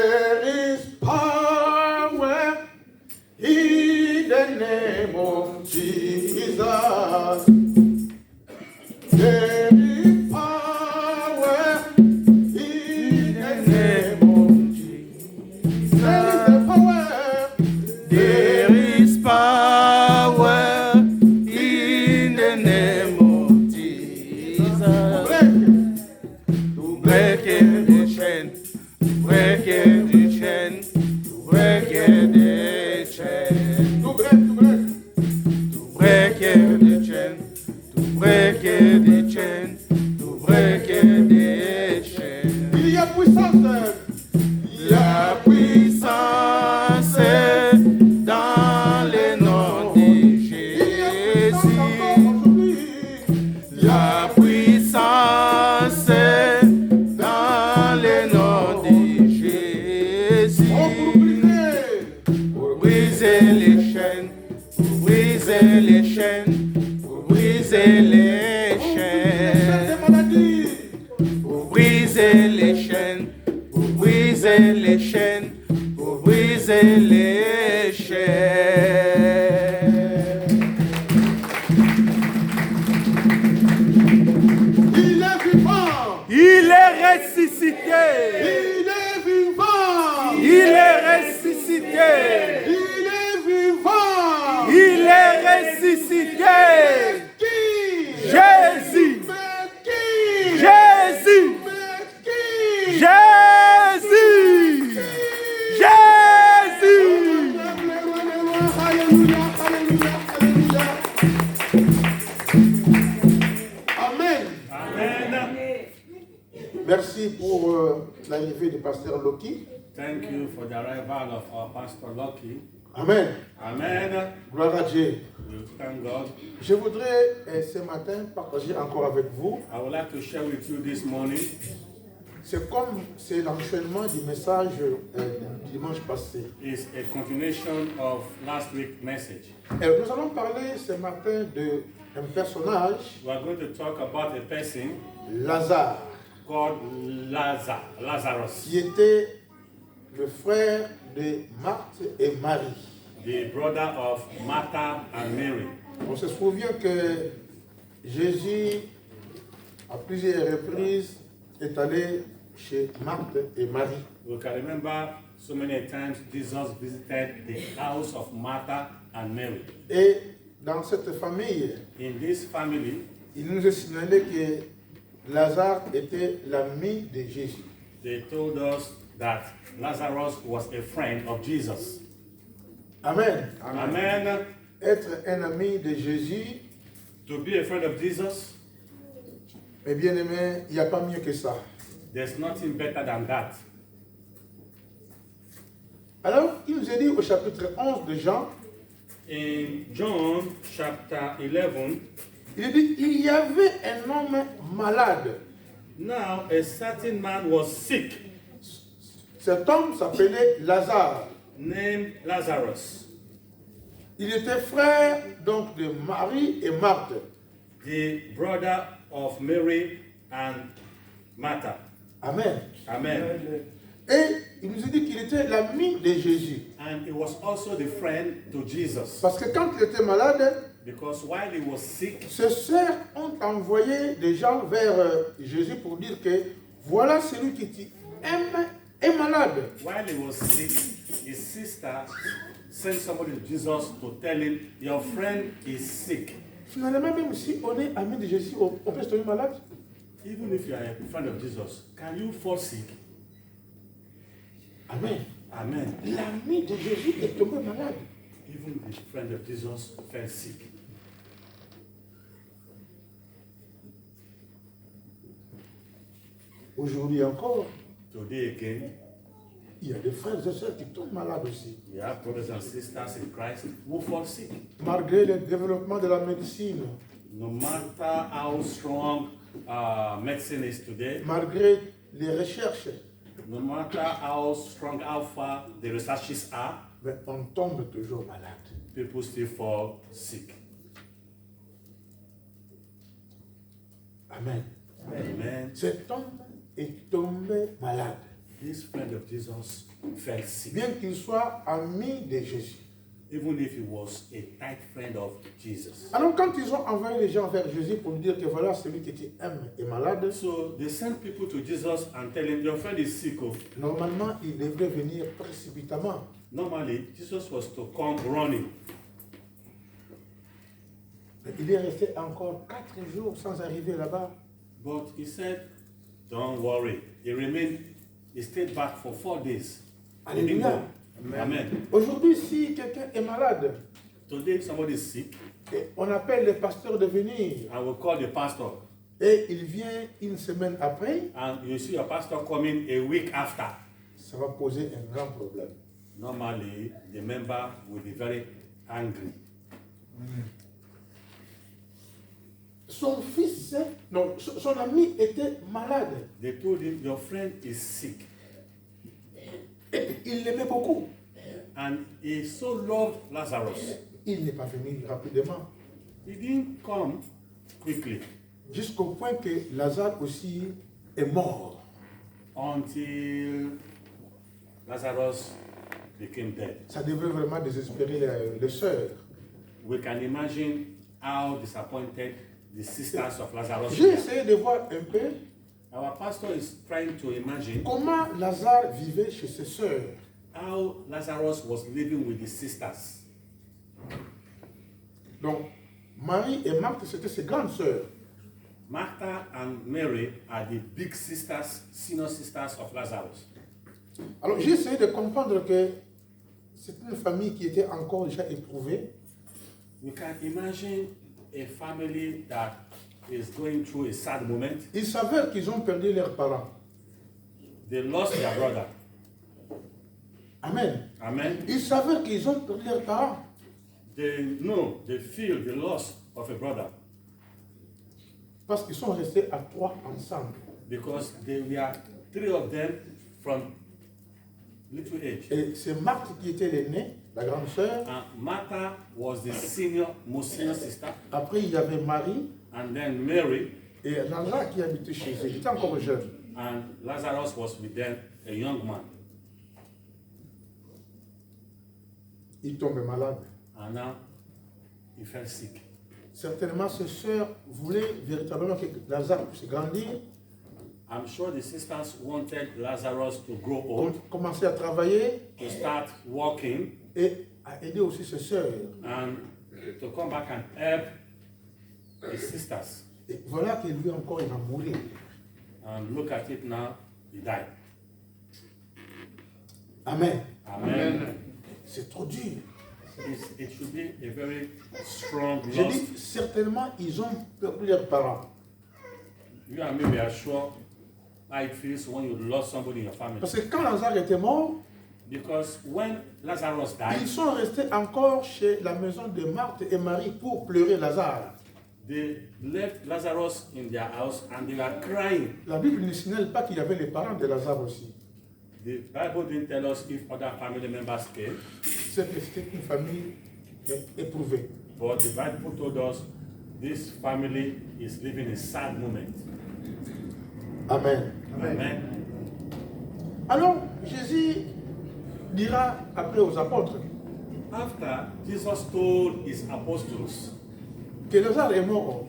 There is power in the name of Jesus. There is power in the name of Jesus. There is the power. There is power in the name of Jesus. To break every chain, to break every chain, to break every chain, To break. to break every chain, to break every chain, to break every chain. Il y a puissance. La puissance dans le nom de Il y a puissance encore Jésus. aujourd'hui. La puissance dans le nom de Jésus. Oh, Pour briser les chaînes, pour briser les chaînes, pour briser les chaînes. des maladies. Pour briser les chaînes, pour briser les chaînes, pour briser les chaînes. Il est vivant. Il est ressuscité. Il est vivant. Il est ressuscité. Il est vivant. Il est ressuscité. Qui? Jésus. Mais qui? Jésus. Mais qui? Jésus. Jésus. Alléluia, alléluia, alléluia. Amen. Merci pour l'arrivée du pasteur Loki. Thank you for the arrival of our Pastor Lucky. Amen. Amen. Gloire à Dieu. We thank God. Je voudrais ce matin partager encore avec vous. I would like to share with you this morning. C'est l'enchaînement du message du dimanche passé. Is a continuation of last week's message. Nous allons parler ce matin d'un personnage, We are going to talk about a person Lazare, called Lazarus, qui était le frère de Marthe et Marie. the brother of Martha and Mary. On se souvient que Jésus, à plusieurs reprises, est allé chez Marthe et Marie. We can remember so many times Jesus visited the house of Martha and Mary. Et dans cette famille, In this family, il nous est signalé que Lazare était l'ami de Jésus. they told us that Lazarus was a friend of Jesus. Amen. Amen. Être un ami de Jésus, To be a friend of Jesus, mes bien-aimés, il n'y a pas mieux que ça. there's nothing better than that. Alors, il nous est dit au chapitre 11 de Jean, In John chapter 11, il dit, il y avait un homme malade. now a certain man was sick, Cet homme s'appelait Lazare. named Lazarus, Il était frère donc de Marie et Marthe. the brother of Mary and Martha. Amen. Amen. Et il nous a dit qu'il était l'ami de Jésus. And he was also the friend to Jesus, Parce que quand il était malade, because while he was sick, ses sœurs ont envoyé des gens vers Jésus pour dire que voilà celui qui t'aime est malade. while he was sick, his sister sent somebody to Jesus to tell him, your friend is sick. Finalement, même si on est ami de Jésus, on peut se tomber malade. Even if you are a friend of Jesus, can you fall sick? Amen. Amen. L'ami de Jésus est tombé malade. Even the friend of Jesus fell sick. Aujourd'hui encore, Today again, il y a des frères et sœurs qui tombent malades aussi. we have brothers and sisters in Christ who fall sick. Malgré le développement de la médecine, No matter how strong medicine is today, malgré les recherches, no matter how strong, how far the researches are, mais on tombe toujours malade. people still fall sick. Amen. Amen. Cet homme est tombé malade. this friend of Jesus fell sick, bien qu'il soit ami de Jésus. even if he was a tight friend of Jesus. Alors quand ils ont envoyé les gens vers Jésus pour lui dire que voilà celui qui était aime est malade, So they sent people to Jesus and tell him, your friend is sick. Oh. normalement il devrait venir précipitamment. Normally, Jesus was to come running. Mais il est resté encore 4 jours sans arriver là-bas. But he said, don't worry. He stayed back for 4 days. He didn't Alléluia. go. Amen. Aujourd'hui, si quelqu'un est malade, Today, if somebody is sick, et on appelle le pasteur de venir I will call the pastor. et il vient une semaine après, And you see your pastor coming a week after. ça va poser un grand problème. Normally, the member will be very angry. Son fils, non, son ami était malade. They told him, your friend is sick. Et il l'aimait beaucoup. And he so loved Lazarus. Il n'est pas venu rapidement. He didn't come quickly Jusqu'au point que Lazare aussi est mort. until Lazarus became dead. Ça devrait vraiment désespérer les sœurs. We can imagine how disappointed the sisters of Lazarus J'ai were. essayé de voir un peu Our pastor is trying to imagine comment Lazare vivait chez ses sœurs. how Lazarus was living with his sisters. Donc, Marie et Marthe, c'était ses grandes sœurs. Martha and Mary are the big sisters, senior sisters of Lazarus. Alors, j'ai essayé de comprendre que c'est une famille qui était encore déjà éprouvée. We can imagine a family that is going through a sad moment. Il s'avère qu'ils ont perdu leurs parents. They lost their brother. Amen. Amen. Il s'avère qu'ils ont perdu leurs parents. They feel the loss of a brother Parce qu'ils sont restés à 3 ensemble. because they were 3 of them from little age. Et c'est Marthe qui était l'aînée, la grande sœur. And Martha was the most senior sister, Après, il y avait Marie and then Mary, et Lazare qui habitait chez eux. Il était encore jeune. and Lazarus was with them, a young man. Il tombait malade. And now he fell sick. Certainement, ses sœurs voulaient véritablement que Lazare puisse grandir, I'm sure the sisters wanted Lazarus to grow old, commencer à travailler to start working, et à aider aussi ses sœurs. and to come back and help his sisters. Et voilà que lui encore, il va mourir. And look at it now, he died. Amen. Amen. C'est trop dur. It should be a very strong J'ai loss. dit, certainement, ils ont perdu leurs parents. You and me, we are sure how it feels when you lost somebody in your family. Parce que quand Lazare était mort, Because when Lazarus died, ils sont restés encore chez la maison de Marthe et Marie pour pleurer Lazare. they left Lazarus in their house and they were crying. La Bible ne signale pas qu'il y avait les parents de Lazare aussi. The Bible didn't tell us if other family members came, C'est que c'était une famille éprouvée. but the Bible told us this family is living a sad moment. Amen. Amen. Alors, Jésus dira après aux apôtres After Jesus told his apostles, que Lazare est mort.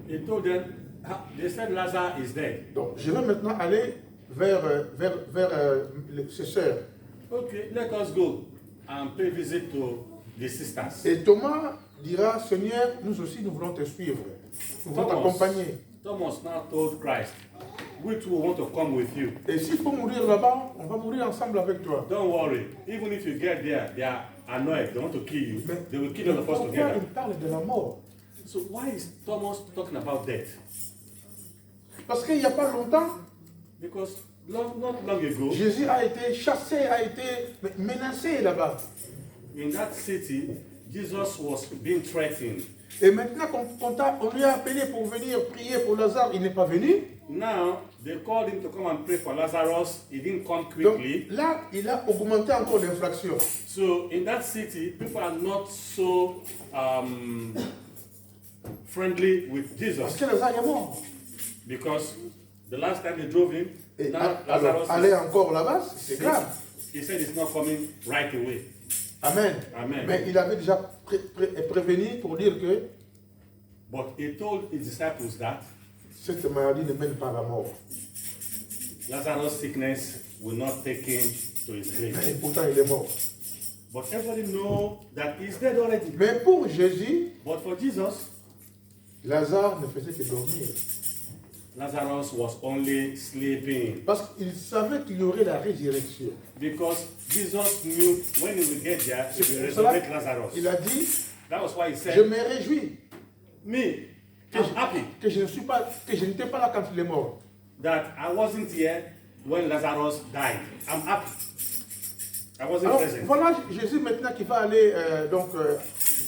he told them, they said Lazarus is dead. Donc, je vais maintenant aller vers ses sœurs. Okay, let us go and pay visit to the sisters. Et Thomas dira, Seigneur, nous aussi, nous voulons te suivre. Nous voulons t'accompagner. Thomas now told Christ, we too want to come with you. Et s'il faut mourir là-bas, on va mourir ensemble avec toi. Don't worry, even if you get there, they are annoyed, they want to kill you. Mais They will kill all of us pourquoi together. il parle de la mort? So why is Thomas talking about death? Parce qu'il n'y a pas longtemps, Because not long ago, Jésus a été chassé, a été menacé là-bas. in that city, Jesus was being threatened. Et maintenant on lui a appelé pour venir prier pour Lazare, il n'est pas venu. Now, they called him to come and pray for Lazarus. He didn't come Donc quickly. là, il a augmenté encore l'infraction. So in that city, people are not so friendly with Parce Jesus. que Lazare est mort. Because the last time they drove him, Et Now, alors, Lazarus aller encore là-bas, c'est grave. He said it's not coming right away. Amen. Amen. Mais il avait déjà prévenu pour dire que But he told his disciples that cette maladie ne mène pas à la mort. Lazarus' sickness will not take him to his Et grave. pourtant, il est mort. But everybody know that he's dead already. Mais pour Jésus, But for Jesus, Lazare ne faisait que dormir. Lazarus was only sleeping. Parce qu'il savait qu'il y aurait la résurrection. Because Jesus knew when he will get there, he will C'est pour cela resurrect Lazarus. qu'il a dit, That was why he je said, me réjouis me, I'm happy que je n'étais pas là quand il est mort. that I wasn't here when Lazarus died. I'm happy. I wasn't Alors present. voilà Jésus maintenant qui va aller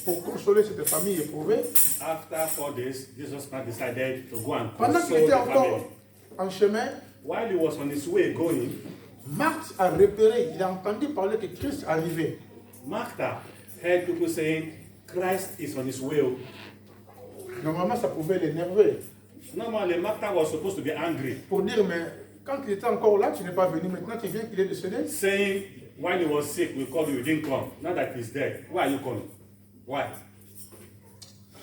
pour consoler cette famille éprouvée. After 4 days, Jesus now decided to go and Pendant qu'il console était the family. encore en chemin, While he was on his way going, Marthe a repéré, il a entendu parler que Christ arrivait. Martha heard people saying, Christ is on his way. Normalement, ça pouvait l'énerver. Normally, Martha was supposed to be angry, Pour dire, mais quand il était encore là, tu n'es pas venu. Maintenant, tu viens qu'il est décédé. saying, while he was sick, we called you, you didn't come. Now that he's dead, why are you coming? Why?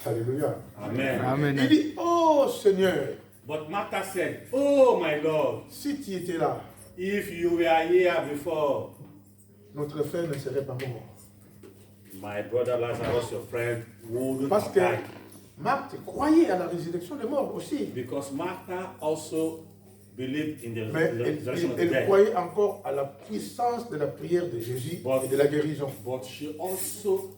Alléluia. Amen. Il Amen. dit, oh Seigneur, But Martha said, oh my Lord, si tu étais là, if you were here before, notre frère ne serait pas mort. my brother Lazarus, your friend, wouldn't Parce have que died. Marthe croyait à la résurrection des morts aussi. Because Martha also believed in the Mais resurrection of the elle dead. croyait encore à la puissance de la prière de Jésus et de la guérison. But she also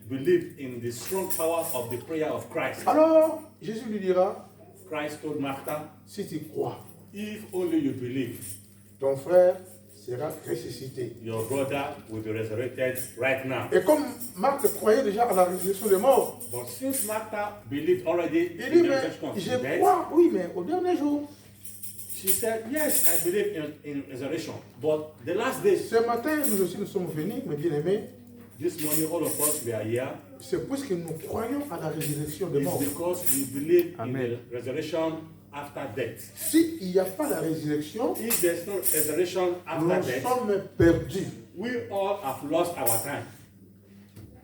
believed in the strong power of the prayer of Christ. Alors, Jésus lui dira, Christ told Martha, si tu crois, if only you believe, ton frère sera ressuscité. your brother will be resurrected right now. Et comme Marthe croyait déjà à la résurrection des morts, But since Martha believed already il in dit, the mais resurrection of the je dead, crois, oui, mais au dernier jour. she said, yes, I believe in resurrection. But the last days, Ce matin, nous aussi, nous sommes venus, mes bien-aimés, this morning, all of us, we are here. c'est parce que nous croyons à la résurrection des It's morts. because we believe Amen. in the resurrection after death. S'il n'y a pas la résurrection, If there's no resurrection nous after death, sommes perdus. we all have lost our time.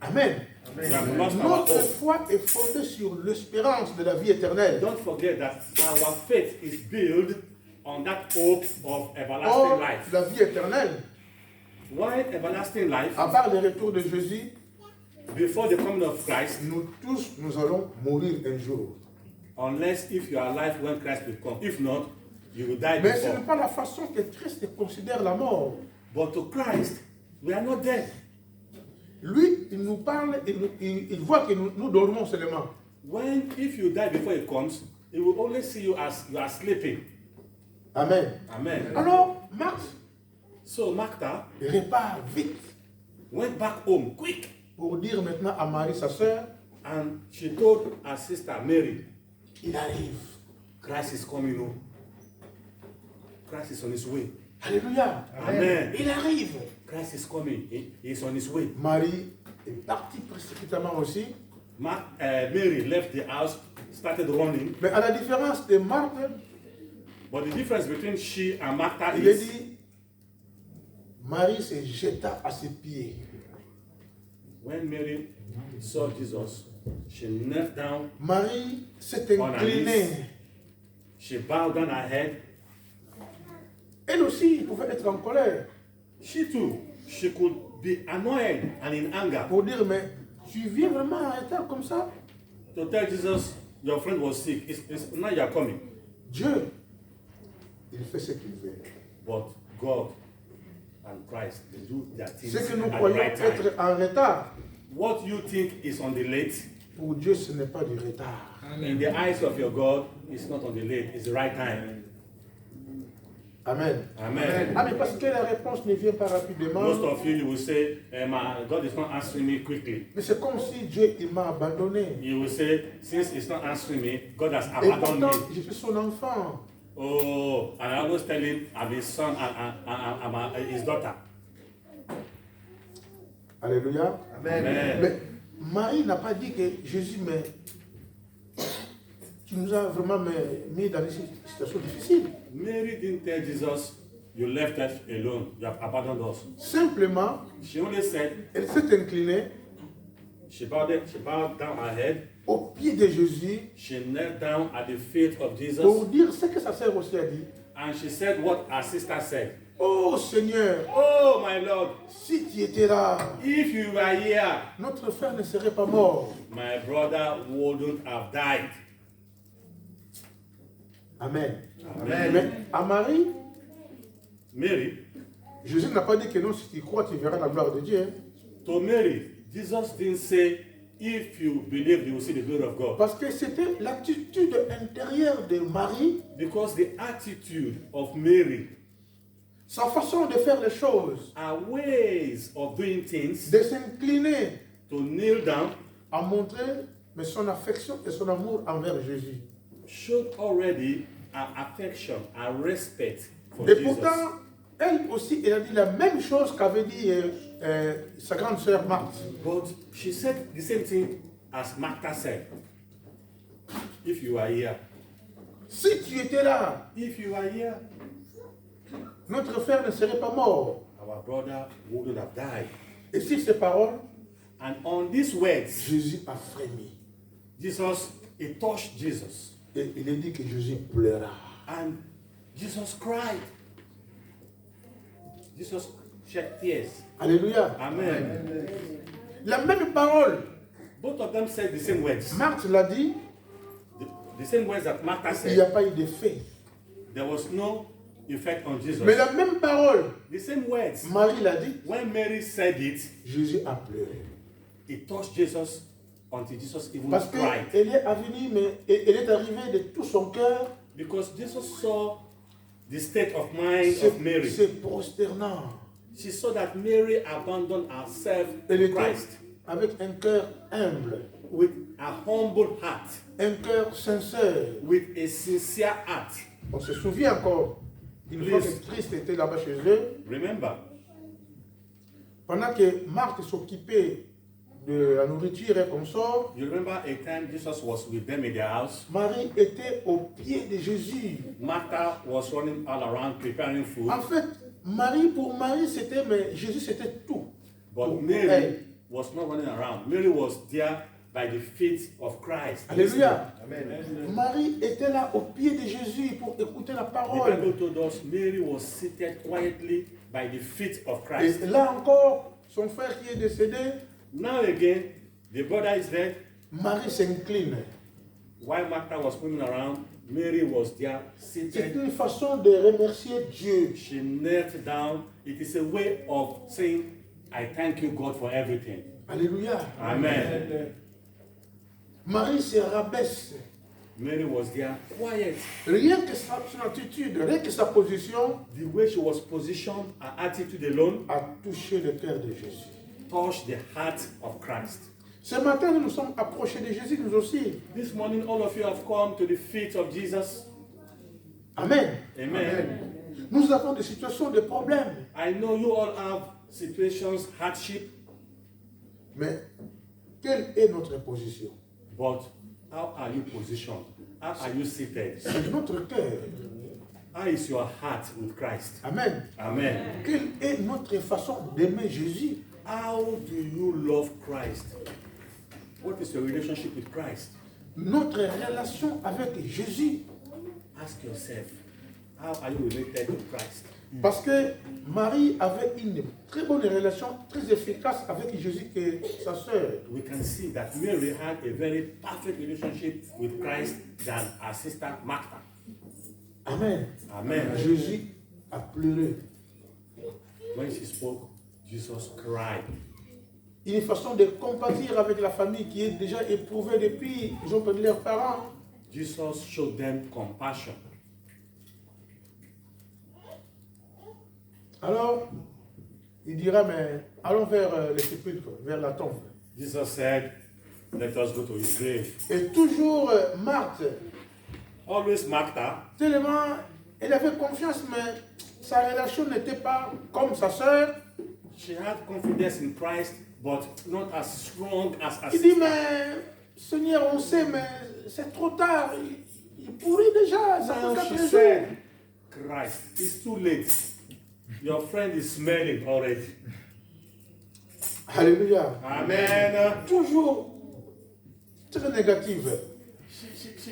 Amen. We have lost our Notre hope. foi est fondée sur l'espérance de la vie éternelle. Don't forget that our faith is built on that hope of everlasting Or, life. la vie éternelle, Why everlasting life? à part le retour de Jésus, Before the coming of Christ, nous tous, nous allons mourir un jour. unless if you are alive when Christ will come. If not, you will die Mais ce before. n'est pas la façon que Christ considère la mort. But to Christ, we are not dead. Lui, il nous parle, il voit que nous dormons seulement. When if you die before he comes, he will only see you as you are sleeping. Amen. Amen. Alors, Marthe So Martha repart vite went back home quick, pour dire maintenant à Marie, sa sœur, and she told her sister Mary, il arrive. Christ is coming home. Christ is on his way. Alléluia. Amen. Il arrive. Christ is coming. He is on his way. Marie est partie précipitamment aussi. Mary left the house, started running. Mais à la différence de Marthe, But the difference between she and Martha il est is dit, Marie se jeta à ses pieds. when Mary saw Jesus, she knelt down, Marie s'est On a inclinée. she bowed down her head. Elle aussi pouvait être en colère She too, she could be annoyed and in anger pour dire, mais tu viens vraiment en retard comme ça? to tell Jesus, your friend was sick. Now you are coming. Dieu, il fait ce qu'il veut. But God and Christ, they do their things Ce que nous at the croyons right time. être en retard, What you think is on the late, pour Dieu, ce n'est pas du retard. in the eyes of your God, it's not on the late, it's the right time. Amen. Amen. Ah, mais parce que la réponse ne vient pas rapidement. Most of you will say, God is not answering me quickly. Mais c'est comme si Dieu, il m'a abandonné. You will say, since He's not answering me, God has Et abandoned pourtant, me. je suis son enfant. Oh, and I always tell him, I'm his son and I'm his daughter. Alléluia. Amen. Mais Marie n'a pas dit que Jésus, mais tu nous as vraiment mis dans une situation difficile. Mary didn't tell Jesus, you left us alone, you have abandoned us. Simplement, She only said, elle s'est inclinée she bowed down her head, au pied de Jésus she knelt down at the feet of Jesus, pour dire ce que sa sœur aussi a dit. and she said what her sister said. Oh Seigneur, Oh my Lord, si tu étais là, if you were here, notre frère ne serait pas mort. my brother wouldn't have died. Amen. Amen. Mais à Marie, Mary, Jésus n'a pas dit que non, si tu crois, tu verras la gloire de Dieu. to Mary, Jesus didn't say, if you believe, you will see the glory of God. Parce que c'était l'attitude intérieure de Marie, Because the attitude of Mary, sa façon de faire les choses, her ways of doing things, de s'incliner, to kneel down, a montré mais son affection et son amour envers Jésus. showed already her affection, her respect for Et Jesus. pourtant, elle aussi, elle a dit la même chose qu'avait dit sa grande sœur Marthe. But she said the same thing as Martha said. If you are here, Si tu étais là, if you are here, notre frère ne serait pas mort. our brother wouldn't have died. Et sur ces paroles, And on these words, Jésus a frémi. Jesus, it touched Jesus. Et il a dit que Jésus pleura. And Jesus cried. Jesus shed tears. Alléluia. Amen. La même parole, Both of them said the same words. Marthe l'a dit, The same words that Martha il n'y a said. pas eu d'effet. There was no effect on Jesus. Mais la même parole, The same words. Marie l'a dit, When Mary said it, Jésus a pleuré. it touched Jesus until Jesus even Parce cried. qu'elle est venue, mais elle est arrivée de tout son cœur, Because Jesus saw the state of mind of Mary. se prosternant. She saw that Mary abandoned herself Elle to était Christ avec un cœur humble, with a humble heart, un cœur sincère. with a sincere heart. On se souvient encore, une fois Please. que Christ était là-bas chez eux, Remember, pendant que Marthe s'occupait de la nourriture et qu'on sort, you remember a time Jesus was with them in their house. Marie était au pied de Jésus. Martha was running all around preparing food. En fait, pour Marie, c'était, mais Jésus, c'était tout. But Pour Mary elle. was not running around. Mary was there by the feet of Christ. Alléluia. Amen. Marie était là au pied de Jésus pour écouter la The parole. Bible told us Mary was seated quietly by the feet of Christ. Et là encore, son frère qui est décédé, Now again, the brother is dead. Marie s'incline. While Martha was moving around, Mary was there C'est seated. une façon de remercier Dieu. She knelt down. It is a way of saying, I thank you, God, for everything. Alléluia. Amen. Marie se rabaisse. Mary was there quiet. Rien que son attitude, rien que sa position The way she was positioned, her attitude alone, a touché le cœur de Jésus. touched the heart of Christ. Ce matin, nous nous sommes approchés de Jésus, nous aussi. This morning, all of you have come to the feet of Jesus. Amen. Amen. Nous avons des situations, des problèmes. I know you all have situations, hardship, Mais quelle est notre position? but how are you positioned? How are you seated? C'est notre cœur. How is your heart with Christ? Amen. Amen. Quelle est notre façon d'aimer Jésus? How do you love Christ? What is your relationship with Christ? Notre relation avec Jésus. Ask yourself, how are you related to Christ? Parce que Marie avait une très bonne relation, très efficace avec Jésus et sa sœur. We can see that Mary had a very perfect relationship with Christ than her sister Martha. Amen. Amen. Jésus a pleuré. When she spoke, Jesus cried. Une façon de compatir avec la famille qui est déjà éprouvée depuis ils ont perdu leurs parents. Jesus showed them compassion. Alors, il dira, mais allons vers le sépulcre, vers la tombe. Jesus said, let us go to his grave. Et toujours Marthe, Always Martha, tellement elle avait confiance, mais sa relation n'était pas comme sa sœur. she had confidence in Christ, but not as strong as her Il dit, sister. mais Seigneur, on sait, mais c'est trop tard. Il pourrit déjà. Ça Now fait she 4 jours. said, Christ, it's too late. Your friend is smelling already. Alléluia. Amen. Toujours très négative.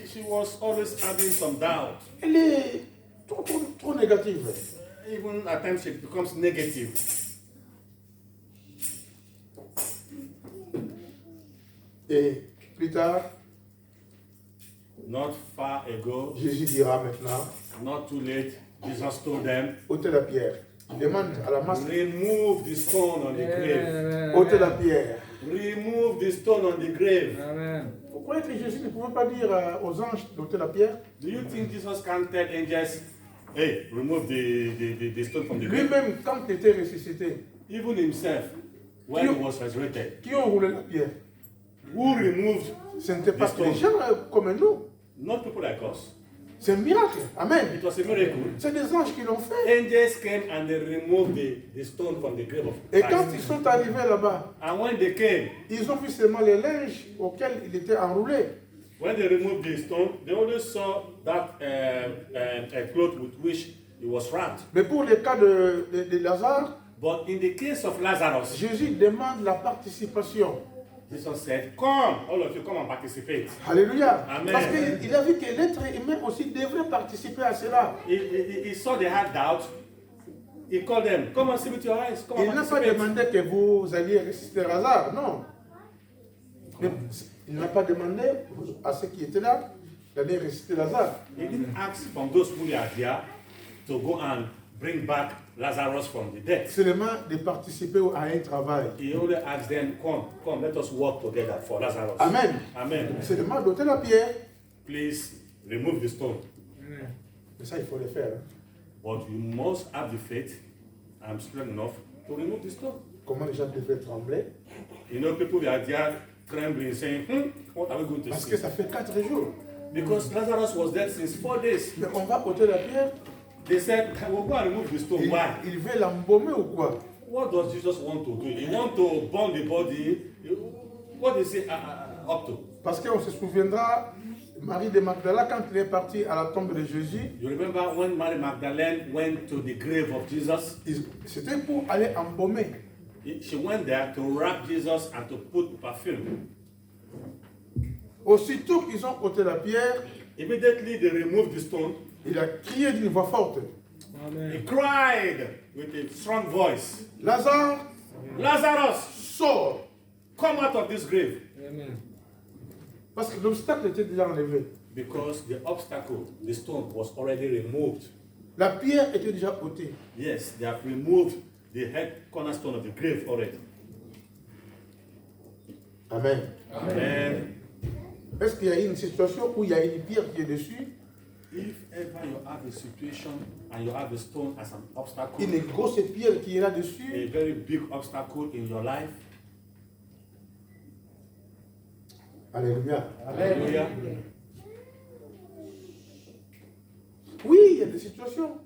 She was always having some doubt. Elle est trop négative. Even at times she becomes negative. Et plus tard, Not far ago, Jésus dira maintenant, not too late, Jesus told them, ôtez la pierre. Il demande à la masse, remove the stone on the grave. ôtez la pierre. Remove the stone on the grave. Amen. Vous croyez que Jésus ne pouvait pas dire aux anges d'ôter la pierre? Do you think Jesus can tell angels, hey, remove the stone from the grave? Lui-même, quand il était ressuscité, Even himself, when he was resurrected, qui ont roulé la pierre? who removed? Ce n'était pas les gens comme nous. Not people like us. C'est un miracle. Amen. It was a miracle. C'est des anges qui l'ont fait. Angels came and they removed the stone from the grave of Et quand Christ. ils sont arrivés là-bas, And when they came, ils ont vu seulement les linges auxquels il était enroulé. when they removed the stone, they only saw that cloth with which he was wrapped. Mais pour le cas de Lazare, But in the case of Lazarus, Jésus demande la participation. Jesus said, come, all of you, come and participate. Alléluia. Amen. Parce qu'il a vu que l'être humain aussi devrait participer à cela. He saw they had doubt. He called them, come and see with your eyes. Come Il and n'a pas participate. demandé que vous alliez ressusciter Lazare, non. Mais il n'a pas demandé à ceux qui étaient là d'aller ressusciter Lazare. He didn't ask from those who are there to go and bring back Lazarus from the dead. Seulement de participer à un travail. He only asked them, come, let us work together for Lazarus. Amen. Amen. Seulement d'ôter la pierre. Please remove the stone. Mais ça, il faut le faire. Hein. But you must have the faith and strength enough to remove the stone. Comment les gens devaient trembler? You know, people are there trembling, saying, what are we going to Parce see? que ça fait 4 jours. Because Lazarus was dead since 4 days. Mais on va ôter la pierre. They said, we'll go and remove the stone. Why? Il veut l'embaumer ou quoi? What does Jesus want to do? He want to burn the body. What is he up to? Parce qu'on se souviendra, Marie de Magdala, quand il est parti à la tombe de Jésus, You remember when Mary Magdalene went to the grave of Jesus? c'était pour aller embaumer. She went there to wrap Jesus and to put perfume. Aussitôt qu'ils ont ôté la pierre, Immediately they removed the stone. il a crié d'une voix forte. He cried with a strong voice, Lazare, Lazarus, sors! come out of this grave. Amen. Parce que l'obstacle était déjà enlevé. Because the obstacle, the stone, was already removed. La pierre était déjà ôtée. Yes, they have removed the head cornerstone of the grave already. Amen. Amen. Est-ce qu'il y a une situation où il y a une pierre qui est dessus, If ever you have a situation and you have a stone as an obstacle, une grosse pierre qui est a là-dessus, very big obstacle in your life, alléluia. hallelujah. Oui, il y a des situations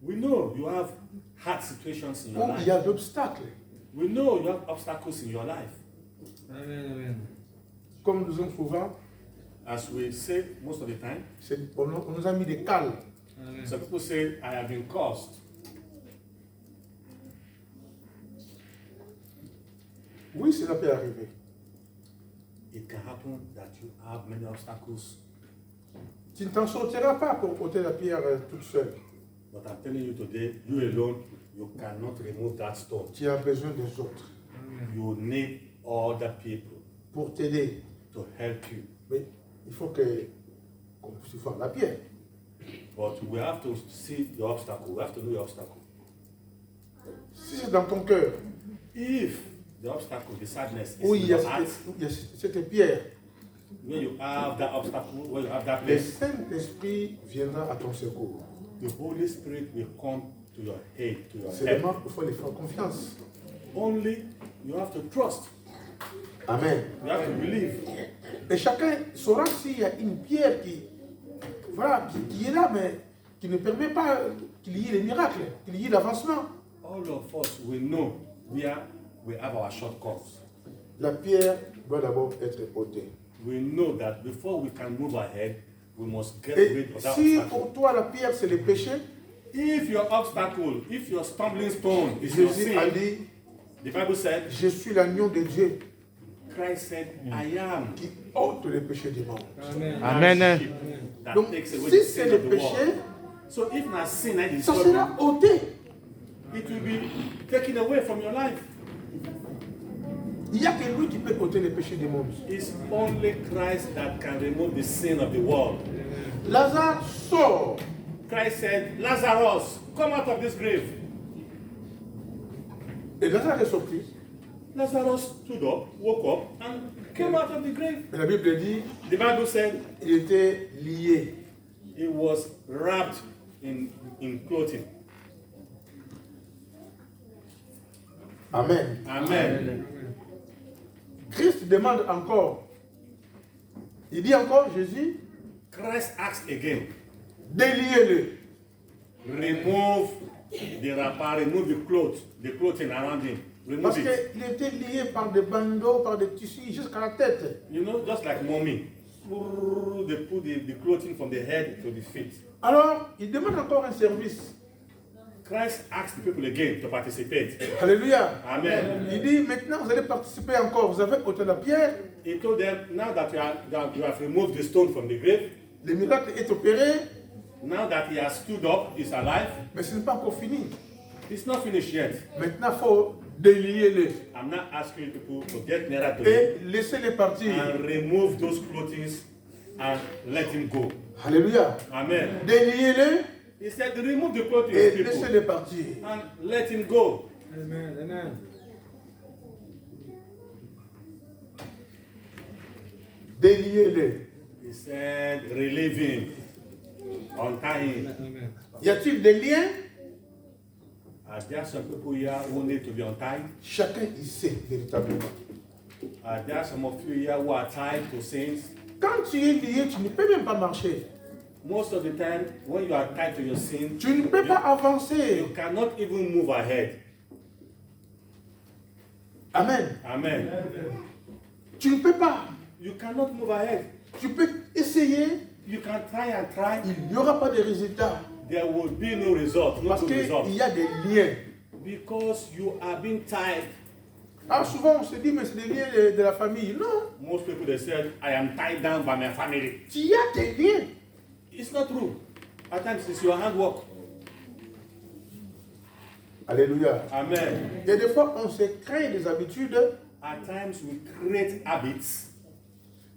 We know you have hard situations in your où il y life. a d'obstacles. We know you have obstacles in your life. Amen. Amen. Comme nous disons souvent, As we say most of the time, on nous a mis des cales. Amen. some people say, I have been cursed. Oui, cela peut arriver. It can happen that you have many obstacles, Tu ne t'en sortiras pas pour ôter la pierre toute seule. but I'm telling you today, you alone, you cannot remove that stone. Tu as besoin des autres You need other people pour t'aider. to help you. Mais il faut qu'on puisse faire la pierre. But we have to see the obstacle. We have to know the obstacle. Si c'est dans ton cœur, If the obstacle, the sadness is où in il y a your heart, cette pierre, when you have that obstacle, when you have that le place, Saint-Esprit viendra à ton secours. the Holy Spirit will come to your aid, to your Seulement, help. il faut lui faire confiance. Only you have to trust. Amen. You have to believe. Et chacun saura s'il y a une pierre qui est là, mais qui ne permet pas qu'il y ait les miracles, qu'il y ait l'avancement. All of us will know where we have our shortcuts. La pierre doit d'abord être ôtée. we know that before we can move ahead, we must get Et rid of that si obstacle. pour toi la pierre c'est le péché, If your obstacle, if your stumbling stone is your Jésus a sin, dit, the Bible said, je suis l'agneau de Dieu Christ said, I am qui ôte les péchés du monde. Amen. the sheep that Donc takes away si the c'est sin le of the world. péché, So if not sin that is ça problem, sera ôté. it will be taken away from your life. Il n'y a que lui qui peut ôter les péchés du monde. It's only Christ that can remove the sin of the world. Lazare sort. Christ said, Lazarus, come out of this grave. Et Lazare est sorti. Lazarus stood up, woke up, and came out of the grave. Mais la Bible dit, The Bible said il était lié. he was wrapped in clothing. Amen. Amen. Christ demande encore. Il dit encore, Jésus, Christ asked again, déliez-le. remove the wrapper, remove the clothing around him. Remove Parce it. qu'il était lié par des bandeaux, par des tissus jusqu'à la tête. You know, just like mommy. They put the clothing from the head to the feet. Alors, il demande encore un service. Christ asked the people again to participate. Alléluia. Amen. Il dit, maintenant vous allez participer encore. Vous avez ôté la pierre, He told them, now that you have removed the stone from the grave, le miracle est opéré, now that he has stood up, he's alive, mais ce n'est pas encore fini. it's not finished yet. Maintenant, il faut délier-le I'm not asking people to get nearer to him et laissez-les partir. and remove those clothing and let him go. Alléluia. Amen. Déliez-le He said, remove the clothing, et people, laissez-les partir. and let him go. Amen. Amen. Déliez-le. He said, relieve him, untie him. Amen. Y a-t-il des liens? Are there some people here who need to be untied? Chacun y sait véritablement. Are there some of you here who are tied to sins? Quand tu es lié, tu ne peux même pas marcher. Most of the time, when you are tied to your sin, Tu ne peux pas avancer. you cannot even move ahead. Amen. Amen. Tu ne peux pas. You cannot move ahead. Tu peux essayer, You can try and try. il n'y aura pas de résultat. There will be no result, no Parce good result. qu'il y a des liens. Because you are being tied. Alors souvent on se dit, mais c'est des liens de la famille. Non, Most people they said, I am tied down by my family. il y a des liens. It's not true. At times it's your handwork. Alléluia. Amen. Et des fois, on se crée des habitudes At times we create habits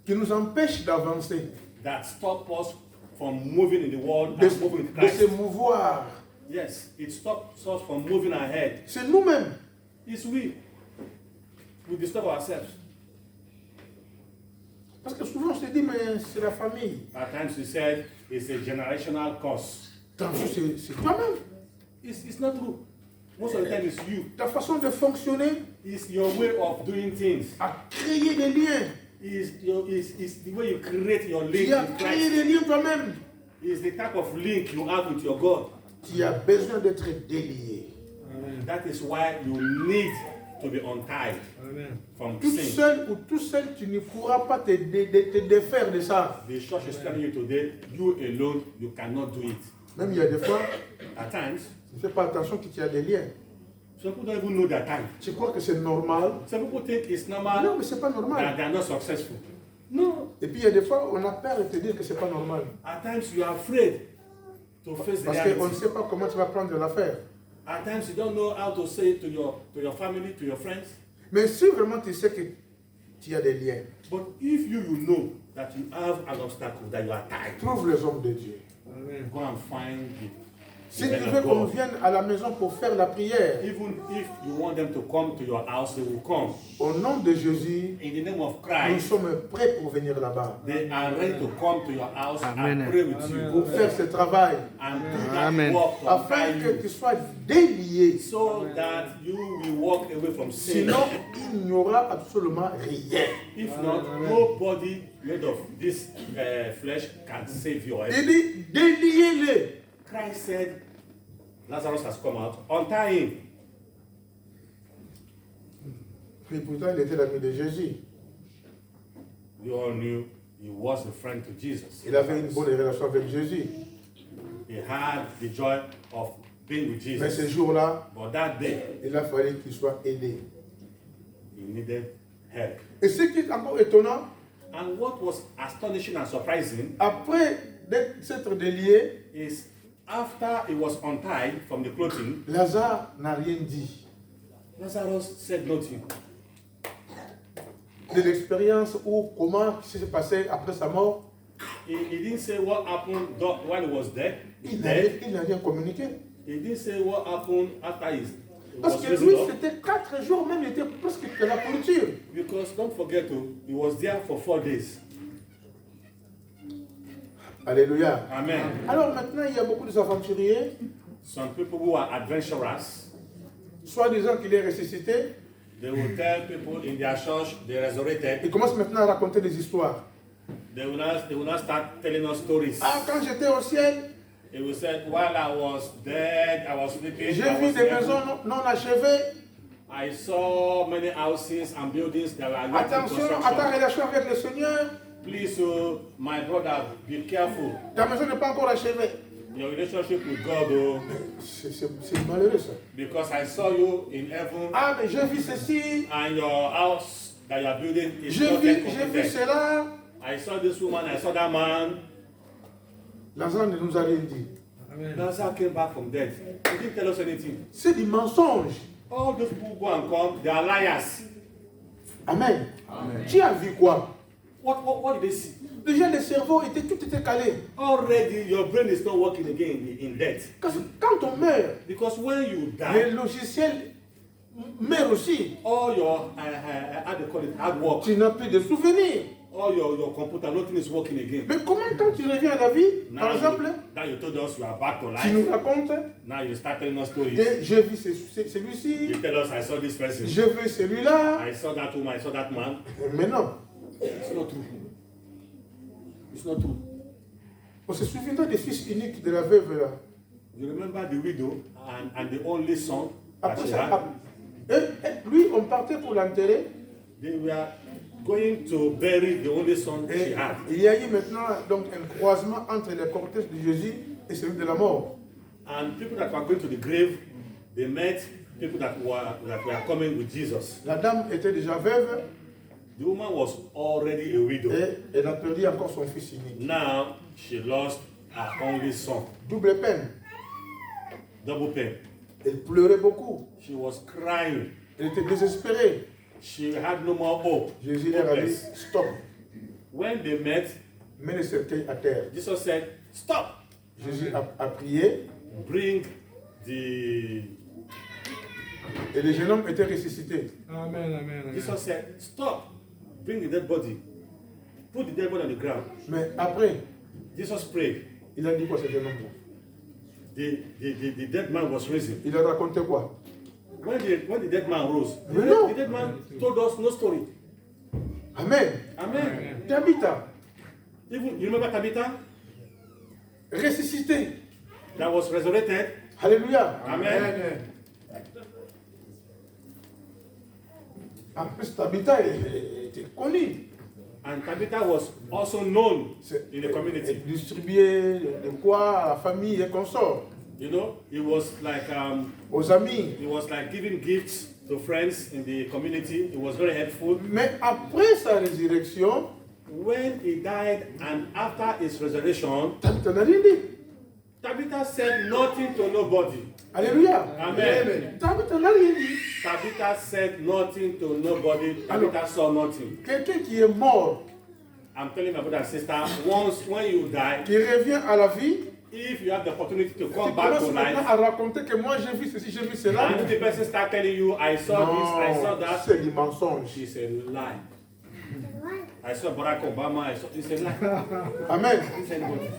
qui nous empêchent d'avancer, that stop us from moving in the world de, and moving with de se Christ. mouvoir. Yes, it stops us from moving ahead. C'est nous-mêmes. It's we. We disturb ourselves. Parce que souvent on se dit, mais c'est la famille. At times we said it's a generational curse. Tandis que c'est toi-même. It's not true. Most of the time it's you. Ta façon de fonctionner It's your way of doing things. a créé des liens. It's the way you create your link Tu as with créé Christ. des liens toi-même. It's the type of link you have with your God. Tu as besoin d'être délié. That is why you need to be untied Amen. from Toute sin. seule ou tout seul, tu ne pourras pas te défaire de ça. The church is telling you today, you alone, you cannot do it. Même il y a des fois, At times, ne fais pas attention que tu as des liens. some people don't even know their time. Tu crois que c'est normal. Some people think it's Non, normal mais c'est pas that normal. they are not successful. No. Et puis il y a des fois, on a peur de te dire que c'est pas normal. At times, you are afraid to face the Parce qu'on ne reality. sait pas comment tu vas prendre l'affaire. At times, you don't know how to say it to your family, to your friends. Mais si vraiment tu sais que tu as des liens, But if you know that you have an obstacle, that you are tied, trouve les hommes de Dieu. Amen. go and find Si the tu men veux of qu'on God. vienne à la maison pour faire la prière, Even if you want them to come to your house, they will come. au nom de Jésus, In the name of nous Christ, sommes prêts pour venir là-bas, they are ready to come to your house Amen. and pray with you pour faire ce travail, and do that Amen. work to afin untie que you, tu sois délié. so that you will walk away from sin. Sinon, il n'y aura absolument rien. If not, nobody made of this flesh can save you. Il dit, déliez-le. Christ said, Lazarus has come out, untie him. Puis pourtant, il était l'ami de Jésus. we all knew he was a friend to Jesus. Il avait une bonne relation avec Jésus. He had the joy of being with Mais ce Jesus. jour-là, But that day, il a fallu qu'il soit aidé. he needed help. Et ce qui est encore étonnant, And what was astonishing and surprising après s'être délié, is after he was untied from the clothing, Lazare n'a rien dit. Lazarus said nothing. De l'expérience ou comment ce qui s'est passé après sa mort, He didn't say what happened while he was dead. il dead. n'a rien communiqué. He didn't say what happened after he Parce was que risen lui, up. c'était 4 jours, même il était presque de la pourriture. Because don't forget, he was there for 4 days. Alléluia. Amen. Alors maintenant, il y a beaucoup d'aventuriers, Some people who are adventurous, soit disant qu'il est ressuscité, they will tell people in their church they resurrected. ils commencent maintenant à raconter des histoires. They will not start telling us stories. Ah, quand j'étais au ciel, They will say, while I was dead, I was sleeping, j'ai I vu was des there. maisons non achevées. I saw many houses and buildings that were yet in Attention à ta construction. relation avec le Seigneur. Please, my brother, be careful. Ta maison n'est pas encore achevée. Your relationship with God, C'est malheureux ça. because I saw you in heaven Ah, mais j'ai vu ceci, and your house that you are building is j'ai not vu, yet j'ai vu completed. cela. I saw this woman, I saw that man. Lazare ne nous a rien dit. Lazarus came back from death. He didn't tell us anything. C'est du mensonge. All those people go and come, they are liars. Amen. Tu as vu quoi? What did they see? Déjà, le cerveau tout était calé. Already your brain is not working again in death. Quand on meurt, Because when you les die, logiciels meurent aussi. all your, how do you call it, hard work, Tu n'as plus de souvenirs. all your computer, nothing is working again. Mais comment quand tu reviens à la vie, par exemple, Now you told us you are back to tu nous life. racontes, Now you start telling us stories. et j'ai vu celui-ci, You tell us, I saw this person. j'ai vu celui-là. I saw that woman, I saw that man. Mais non, It's not true. It's not true. on se souviendra des fils uniques de la veuve là. You remember the widow and the only son that Après she ça, had? lui, on partait pour l'enterrer. They were going to bury the only son Et she had. il y a eu maintenant donc un croisement entre le cortège de Jésus et celui de la mort. And people that were going to the grave, they met people that were coming with Jesus. La dame était déjà veuve The woman was already a widow. et elle a perdu encore son fils unique. Now she lost her only son. Double peine. Double pain. Elle pleurait beaucoup. She was crying. Elle était désespérée. She had no more hope. Jésus leur a dit, Hopeless. stop, When they met, mets le cercueil à terre. Jesus said, stop. Jésus a prié Bring the... et le jeune homme était ressuscité. Amen, amen, amen. Jesus said, stop. Bring the dead body. Put the dead body on the ground. Mais après, Jesus prayed. il a dit quoi ce jeune homme-là? The dead man was risen. Il a raconté quoi? When the dead man rose, No. the dead man told us no story. Amen. Amen. Tabitha, Even, you remember Tabitha? ressuscité. That was resurrected. Alléluia. Amen. En plus, Tabitha était connue. And Tabitha was also known C'est- in the community. Elle distribuait de quoi à la famille et consorts, You know, it was like aux amis. giving gifts to friends in the community. It was very helpful. Mais après sa résurrection, When he died and after his resurrection, Tabitha n'a rien dit. Tabitha said nothing to nobody. Alléluia. Amen. Tabitha n'a rien dit. Tabitha said nothing to nobody. Tabitha saw nothing. Quelqu'un qui est mort, I'm telling my brother and sister, once when you die, qui revient à la vie, if you have the opportunity to qui come back commence to maintenant life, à raconter que moi j'ai vu ceci, j'ai vu cela. and the person start telling you, I saw this, I saw Non, that, c'est du mensonge. it's a lie. I saw Barack Obama, it's a lie. Amen. It's anybody.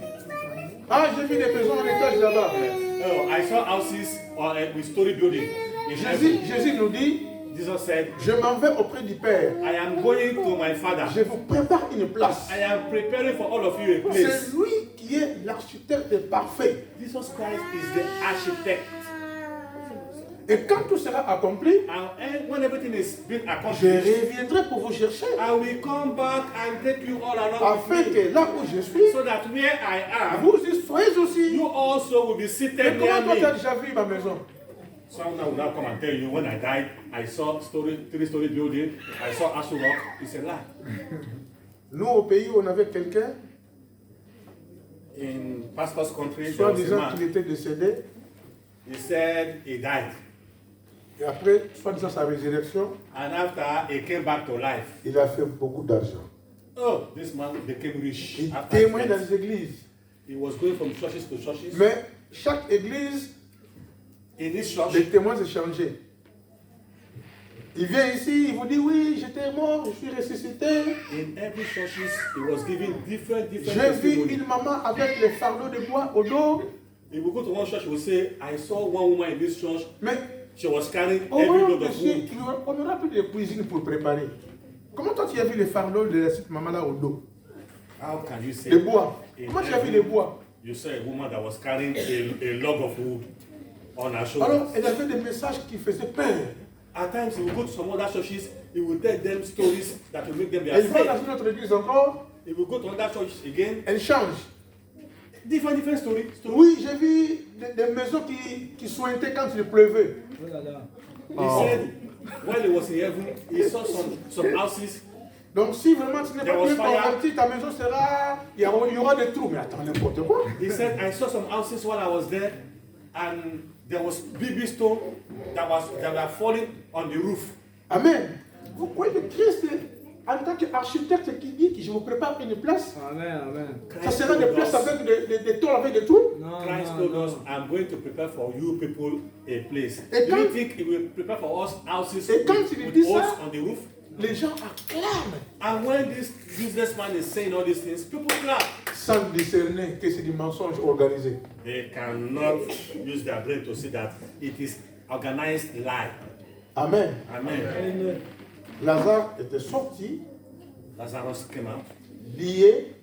Ah, j'ai vu des maisons en étage là-bas. Oh, I saw houses with story building. In heaven. Jésus nous dit, Jesus said, je m'en vais auprès du Père. I am going to my father. Je vous prépare une place. I am preparing for all of you a place. C'est lui qui est l'architecte parfait. Jesus Christ is the architect. Et quand tout sera accompli, And when everything is being je accomplished, reviendrai pour vous chercher. I will come back and take you all along Afin with me. que là où je suis, So that where I am, vous y soyez aussi. you also will be Mais seated comment near toi tu as me. déjà vu ma maison? Someone will now come and tell you, when I died, I saw three-story building, I saw Aso Rock. It's a lie. Nous au pays où on avait quelqu'un, In pastor's country, there soit was a disant qu'il man. était décédé, He said he died. et après, soit disant sa résurrection, And after he came back to life. il a fait beaucoup d'argent. Oh, this man became rich. Il after his témoigne dans death. les églises. He was going from churches to churches. Mais chaque église, In this church, les témoins se changeaient. Il vient ici, il vous dit oui, j'étais mort, je suis ressuscité. in every churches, he was giving different J'ai vu testimonies. une maman avec les fardeaux de bois au dos. If we go to one church, he will say, I saw one woman in this church. Mais She was carrying au every moment load de of suite, wood. on n'aura plus de cuisine pour préparer. Comment toi tu as vu les fardeaux de cette maman-là au dos? How can you say? Les bois. in Comment tu as vu every- les bois? You saw a woman that was carrying a log of wood on her shoulders. Alors, elle avait des messages qui faisaient peur. At times, he will go to some other churches, he will tell them stories that will make them be Elle va dans afraid. une autre église encore, He will go to another church again, elle change. different stories. Oui, j'ai vu des maisons qui sointaient quand il pleuvait. He said, while he was in heaven, he saw some houses. Donc si vraiment tu n'es There pas was bien fire. converti, ta maison sera... Il y aura des trous. Mais attends, n'importe quoi. He said, I saw some houses while I was there, and there was big stone that were falling on the roof. Amen. Vous croyez que Christ, en tant qu'architecte qui dit que je vous prépare une place, Amen, amen. ça sera des places avec des tôles, avec des trous? Non, Christ non, told us, non. I'm going to prepare for you people a place. Et Do you quand- think he will prepare for us houses Et quand il with dit holes ça- on the roof? Les gens acclament And when this businessman is saying all these things, people clap. sans discerner que c'est du mensonge organisé. They cannot use their brain to see that it is organized lie. Amen. Amen. Lazare était sorti, Lazarus came out. lié,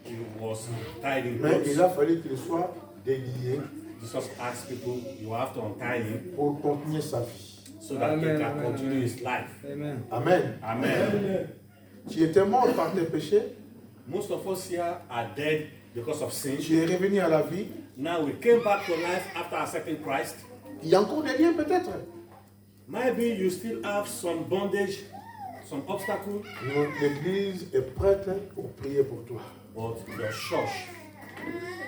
He was tied in mais il a clothes. fallu qu'il soit délié Jesus asked people, you have to untie him pour continuer sa vie. so that he Amen, can amen, continue amen. his life. Amen. Amen. Amen. Tu étais mort par tes péchés, Most of us here are dead because of sin. tu es revenu à la vie. Now we came back to life after accepting Christ. Il y a encore des liens peut-être. Maybe you still have some bondage, some obstacle, L'église est prête pour prier pour toi. but your church,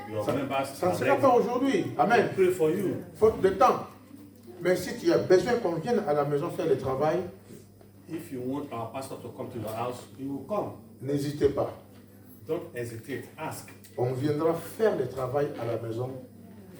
your members Ça ne are sera pas ready aujourd'hui. to Amen. pray for you. Faute de temps. Mais si tu as besoin qu'on vienne à la maison faire le travail, If you want our pastor to come to your house, he will come. n'hésitez pas. Don't hesitate. Ask. On viendra faire le travail à la maison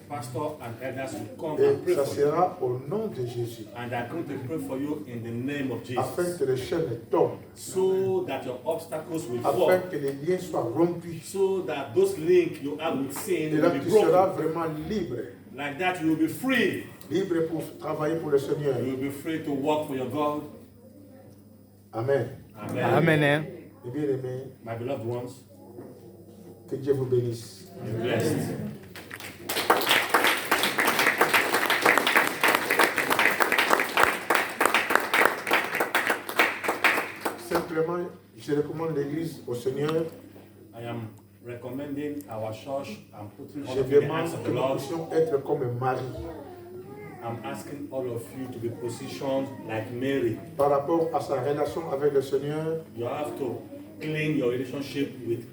Pastor and elders will come and et pray ça for you. sera au nom de Jésus. And they are going to pray for you in the name of Afin Jesus. que les chaînes tombent, So that your obstacles will afin fall. que les liens soient rompus. So that those links you have with sin Et là, will be tu seras broken. vraiment libre. Like that, you will be free. Libre pour travailler pour le Seigneur. You will be free to work for your God. Amen. Amen. Amen. Et bien aimés, My beloved ones, que Dieu vous bénisse. be blessed. Simplement, je recommande l'église au Seigneur. I am recommending our church. I'm putting all Je of you in the demande hands of que the nous Lord. puissions être comme Marie I'm asking all of you to be positioned like Mary. par rapport à sa relation avec le Seigneur, You have to clean your relationship with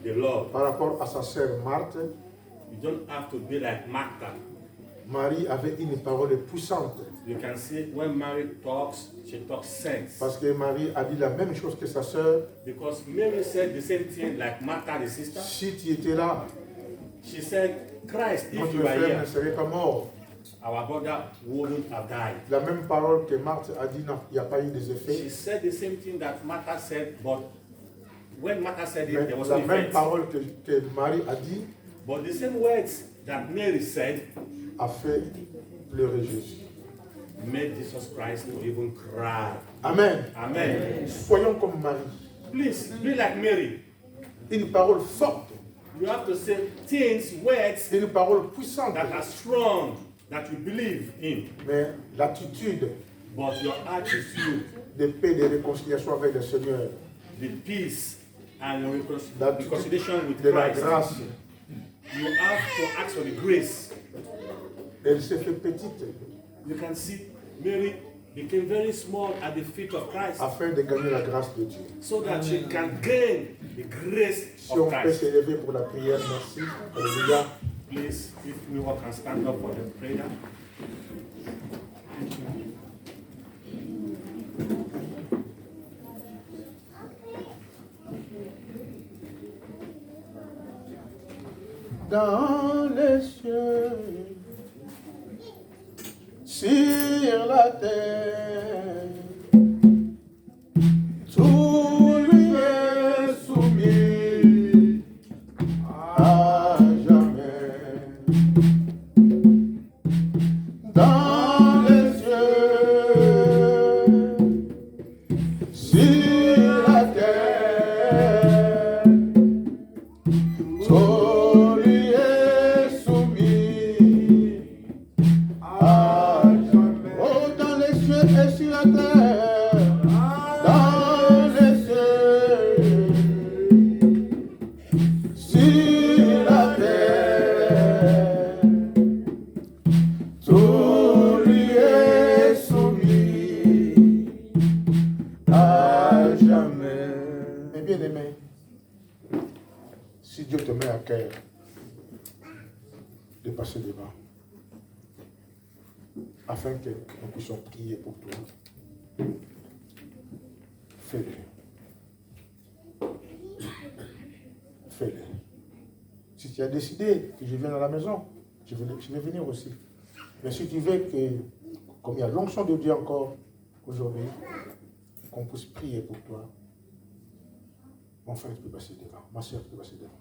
the Lord. par rapport à sa sœur Marthe. You don't have to be like Martha. Marie avait une parole puissante You can see when Mary talks, she talks sense. parce que Marie a dit la même chose que sa sœur. Because Mary said the same thing like Martha, the sister. Si tu étais là, She said, Christ, if notre you are frère here, ne serait pas mort. our brother wouldn't have died. La même parole que Marthe a dit, non, il n'y a pas eu des She effets. said the same thing that Martha said, but when Martha said it, Mais there was la no même effect. parole que Marie a dit But the same words that Mary said a fait pleurer Jésus. made Jesus Christ to even cry. Amen. Amen. Soyons comme Marie. Please be like Mary. Une parole forte, You have to say things, words une parole puissante. that are strong, that you believe in. Mais l'attitude but your heart is filled. de paix et de réconciliation avec le Seigneur, The peace and La- reconciliation with de la Christ. grâce. You have to ask for the grace. Elle s'est fait petite You can see Mary became very small at the feet of Christ afin de gagner la grâce de Dieu. so that she can gain the grace Si on of peut Christ. s'élever pour la prière, merci. Alléluia. Please, if we all can stand up for the prayer. Dans les cieux, sur la terre, tout lui est soumis à jamais. Dans les cieux, sur la terre, tout lui est soumis à jamais. Oh, dans les cieux et sur la terre, dans les cieux, sur la terre, tout lui est soumis à jamais. Mes bien-aimés, si Dieu te met à cœur de passer devant, afin que nous puissions prier pour toi, fais-le. Fais-le. Si tu as décidé que je viens à la maison, je vais venir aussi. Mais si tu veux que, comme il y a l'onction de Dieu encore aujourd'hui, qu'on puisse prier pour toi, mon frère, tu peux passer devant. Ma soeur, tu peux passer devant.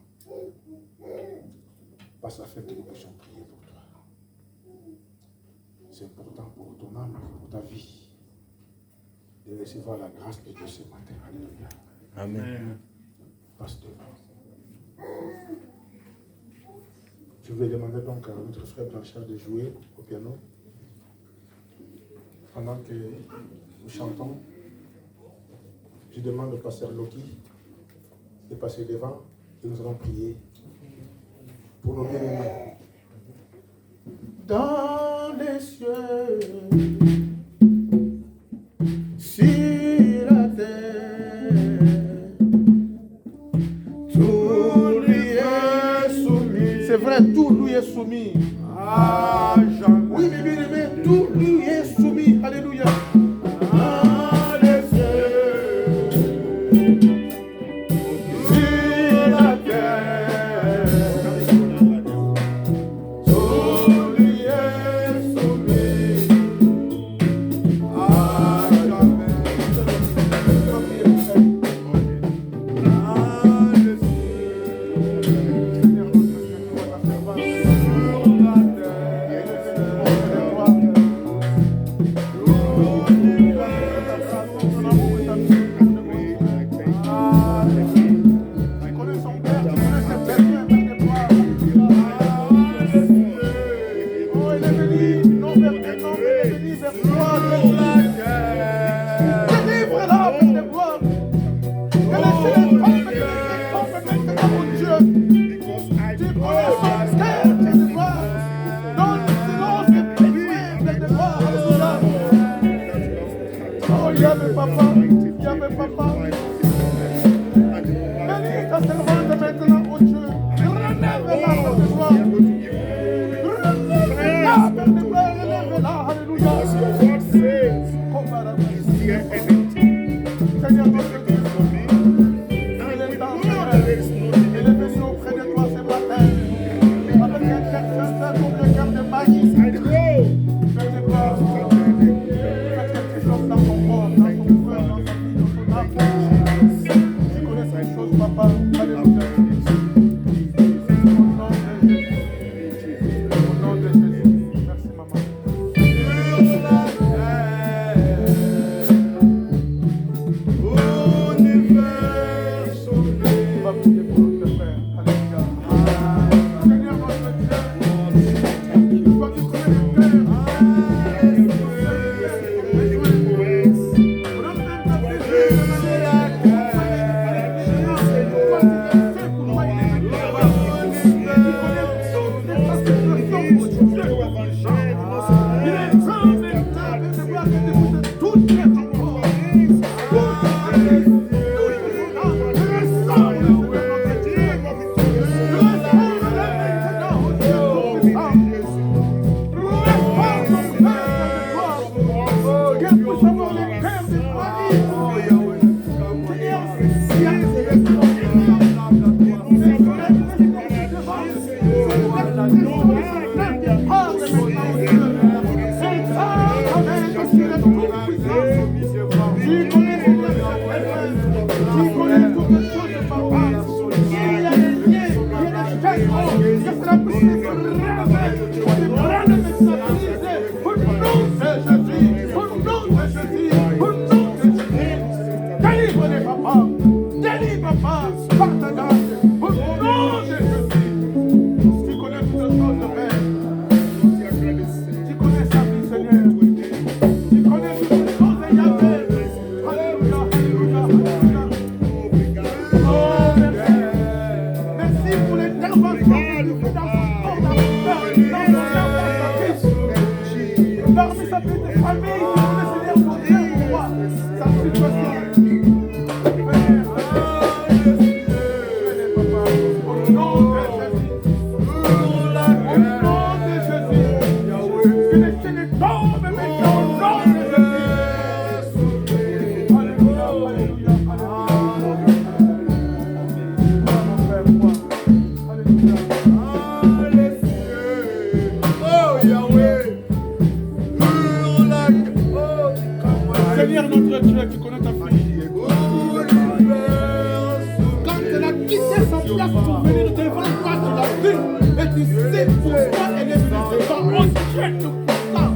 Passe afin que nous puissions prier pour toi. C'est important pour ton âme, pour ta vie, de recevoir la grâce de Dieu ce matin. Alléluia. Amen. Passe devant. Je vais demander donc à notre frère Blanchard de jouer au piano pendant que nous chantons. Je demande au pasteur Loki de passer devant et nous allons prier pour nos bien-aimés. Dans les cieux, sur la terre, tout lui est soumis. C'est vrai, tout lui est soumis. À jamais. Oui, mes bien-aimés, tout lui est soumis. Alléluia. Dans les cieux, sur la terre, tout lui est soumis à jamais. Dans les cieux, Oh, puisses avoir les cœurs des maris. Seigneur notre Dieu, tu connais ta fille. Quand elle a quitté sa place pour venir devant toi, tu l'as vu. Et tu sais pourquoi elle est venue devant. Oh Dieu, tout puissant.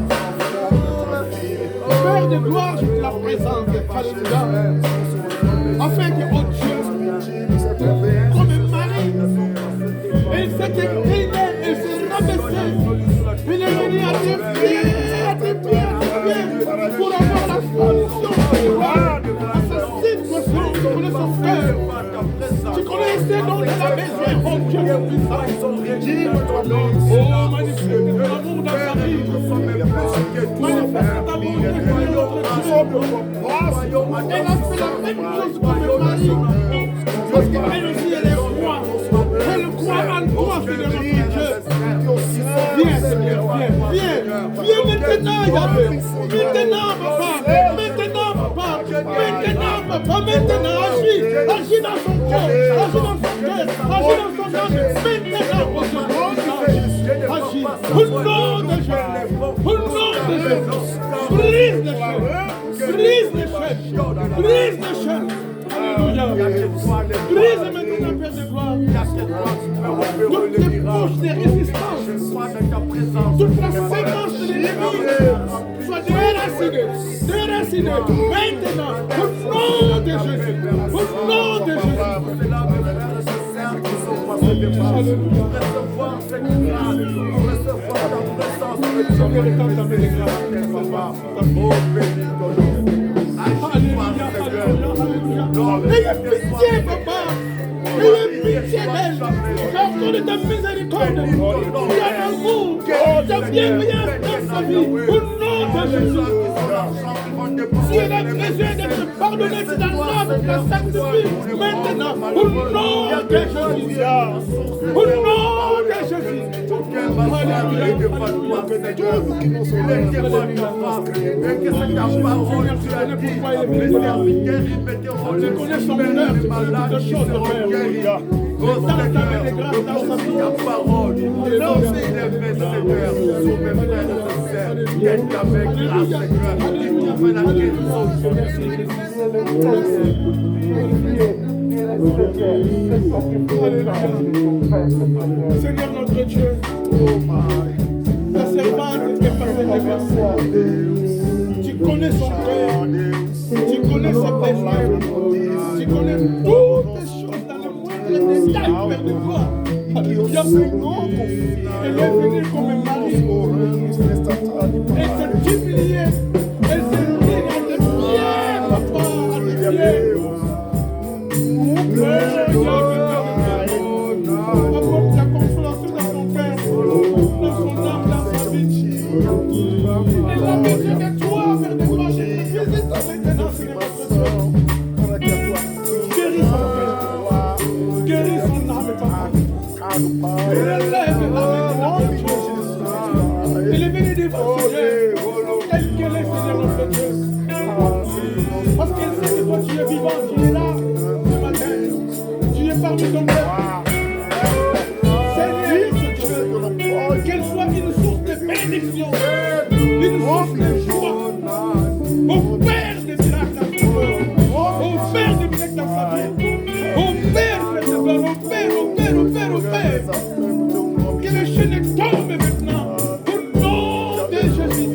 Père de gloire, je te la présente. Alléluia. Afin que, oh Dieu, comme un mari, il s'est incliné, il s'est rabaissé. Il est venu à tes pieds, à tes pieds, à tes pieds, pour avoir la solution à sa situation. Tu connais son cœur. Tu connais ce dont elle a besoin. Oh Dieu, le puissant. Oh, manifeste ton amour dans sa vie. Manifeste ton amour dans sa vie. Elle a fait la même chose pour le mari. Parce qu'elle aussi, elle est roi. Elle croit en toi, Seigneur notre Dieu. Viens, Seigneur, viens maintenant, Yahvé. Maintenant, papa. Maintenant, agis dans son cœur, agis dans son âme. Maintenant, agis. Au nom de Jésus. Brise les chaînes. Alléluia. Brise maintenant, Père de gloire. Toutes les bouches des résistances, toute la séquence de l'ennemi soit déracinée. Maintenant, au nom de Jésus. Au nom de Jésus. Alléluia. Ayez pitié, papa. Ayez pitié d'elle. Parce de ta miséricorde, tu as l'amour, ta bienveillance dans sa vie. Au nom de Jésus. Si elle a besoin d'être pardonnée, c'est dans l'âme de la sanctifie. Maintenant, au nom de Jésus. Au nom de Jésus. Je connais son honneur, tu connais de choses, Père. Dans ta main de grâce, dans sa vie. Parole, lancez les mains, Seigneur, sur mes frères et sœurs, qui est avec grâce, Seigneur, qui trouve la guérison. Seigneur notre Dieu, ta servante est passée devant toi. Tu connais son cœur, tu connais ses besoins, tu connais toutes les choses dans le moindre détail, Père de gloire. Alléluia. Elle est venue comme un mari. Elle s'est humiliée. Elle s'est mise à tes pieds, papa, à tes pieds. Apporte la consolation dans son cœur, dans son âme, dans sa vie. Elle a besoin de toi, Père de gloire. Visite maintenant, Seigneur notre Dieu. Guéris son cœur. Guéris son âme, papa. Relève maintenant, Dieu. Elle est venue devant Seigneur, tel qu'elle est, Seigneur notre Dieu. forme ton cœur. Seigneur, qu'elle soit une source de bénédiction, une source de joie. Au Père des miracles, au Père des miracles dans sa vie, au Père de gloire, au Père, au Père, au Père, au Père. Que les chaînes tombent maintenant, au nom de Jésus.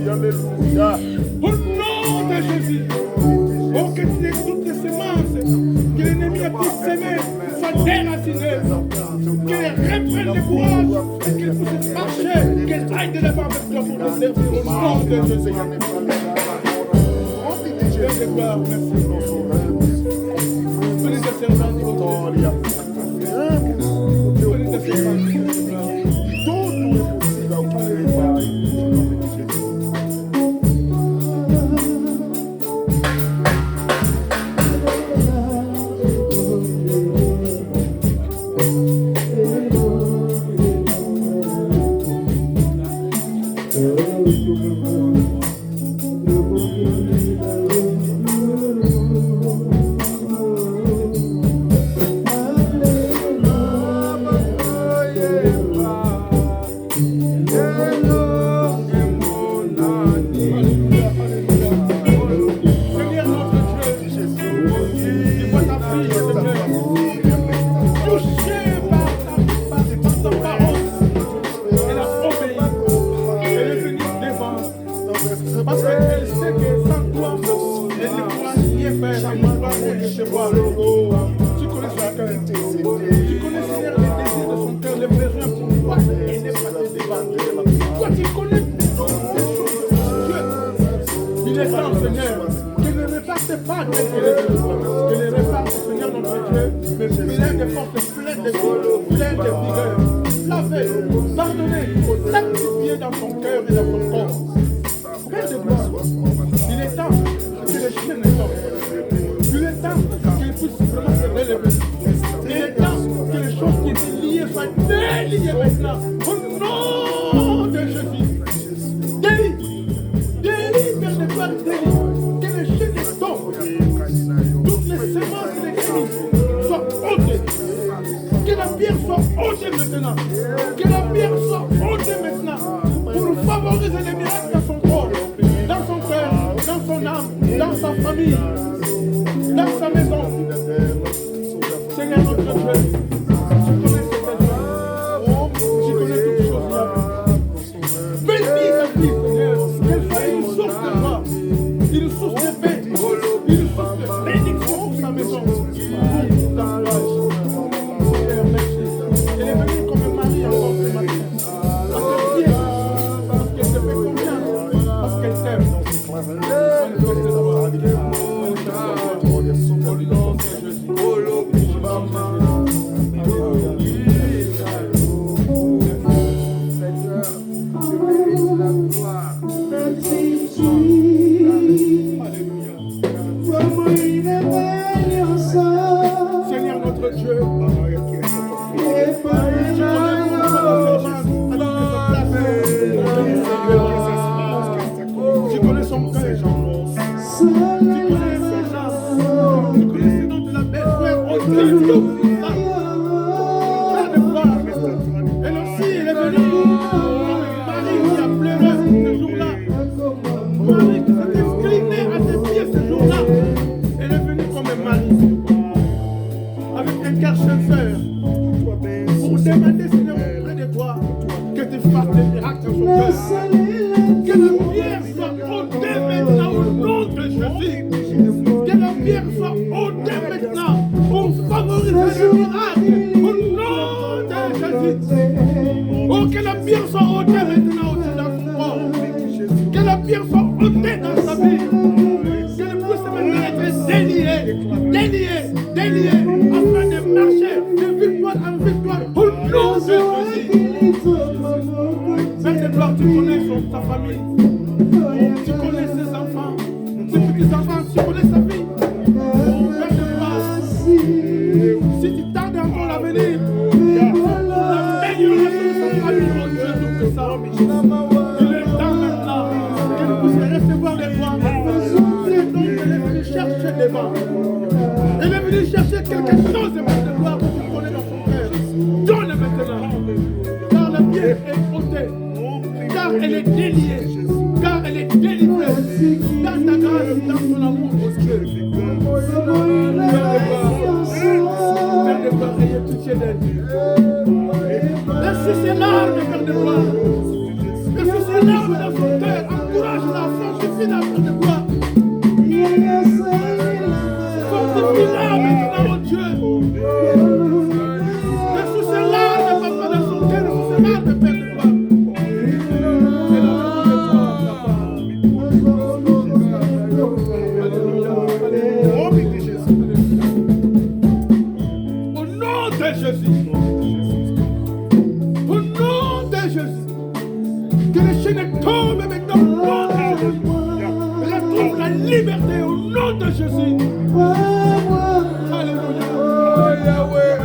Au nom de Jésus. Oh, que toutes les semences que l'ennemi a pu semer soient déracinées. Qu'elle reprenne le courage et qu'elle puisse marcher, qu'elle aille de l'avant avec toi pour le servir au nom de Jésus. Père de gloire, merci. Prenez tes servants de votre Dieu. Prenez tes servants de votre Elle est venue chercher quelque chose de gloire pour te connaître. Et au nom de Jésus. Alléluia. Oh Yahweh.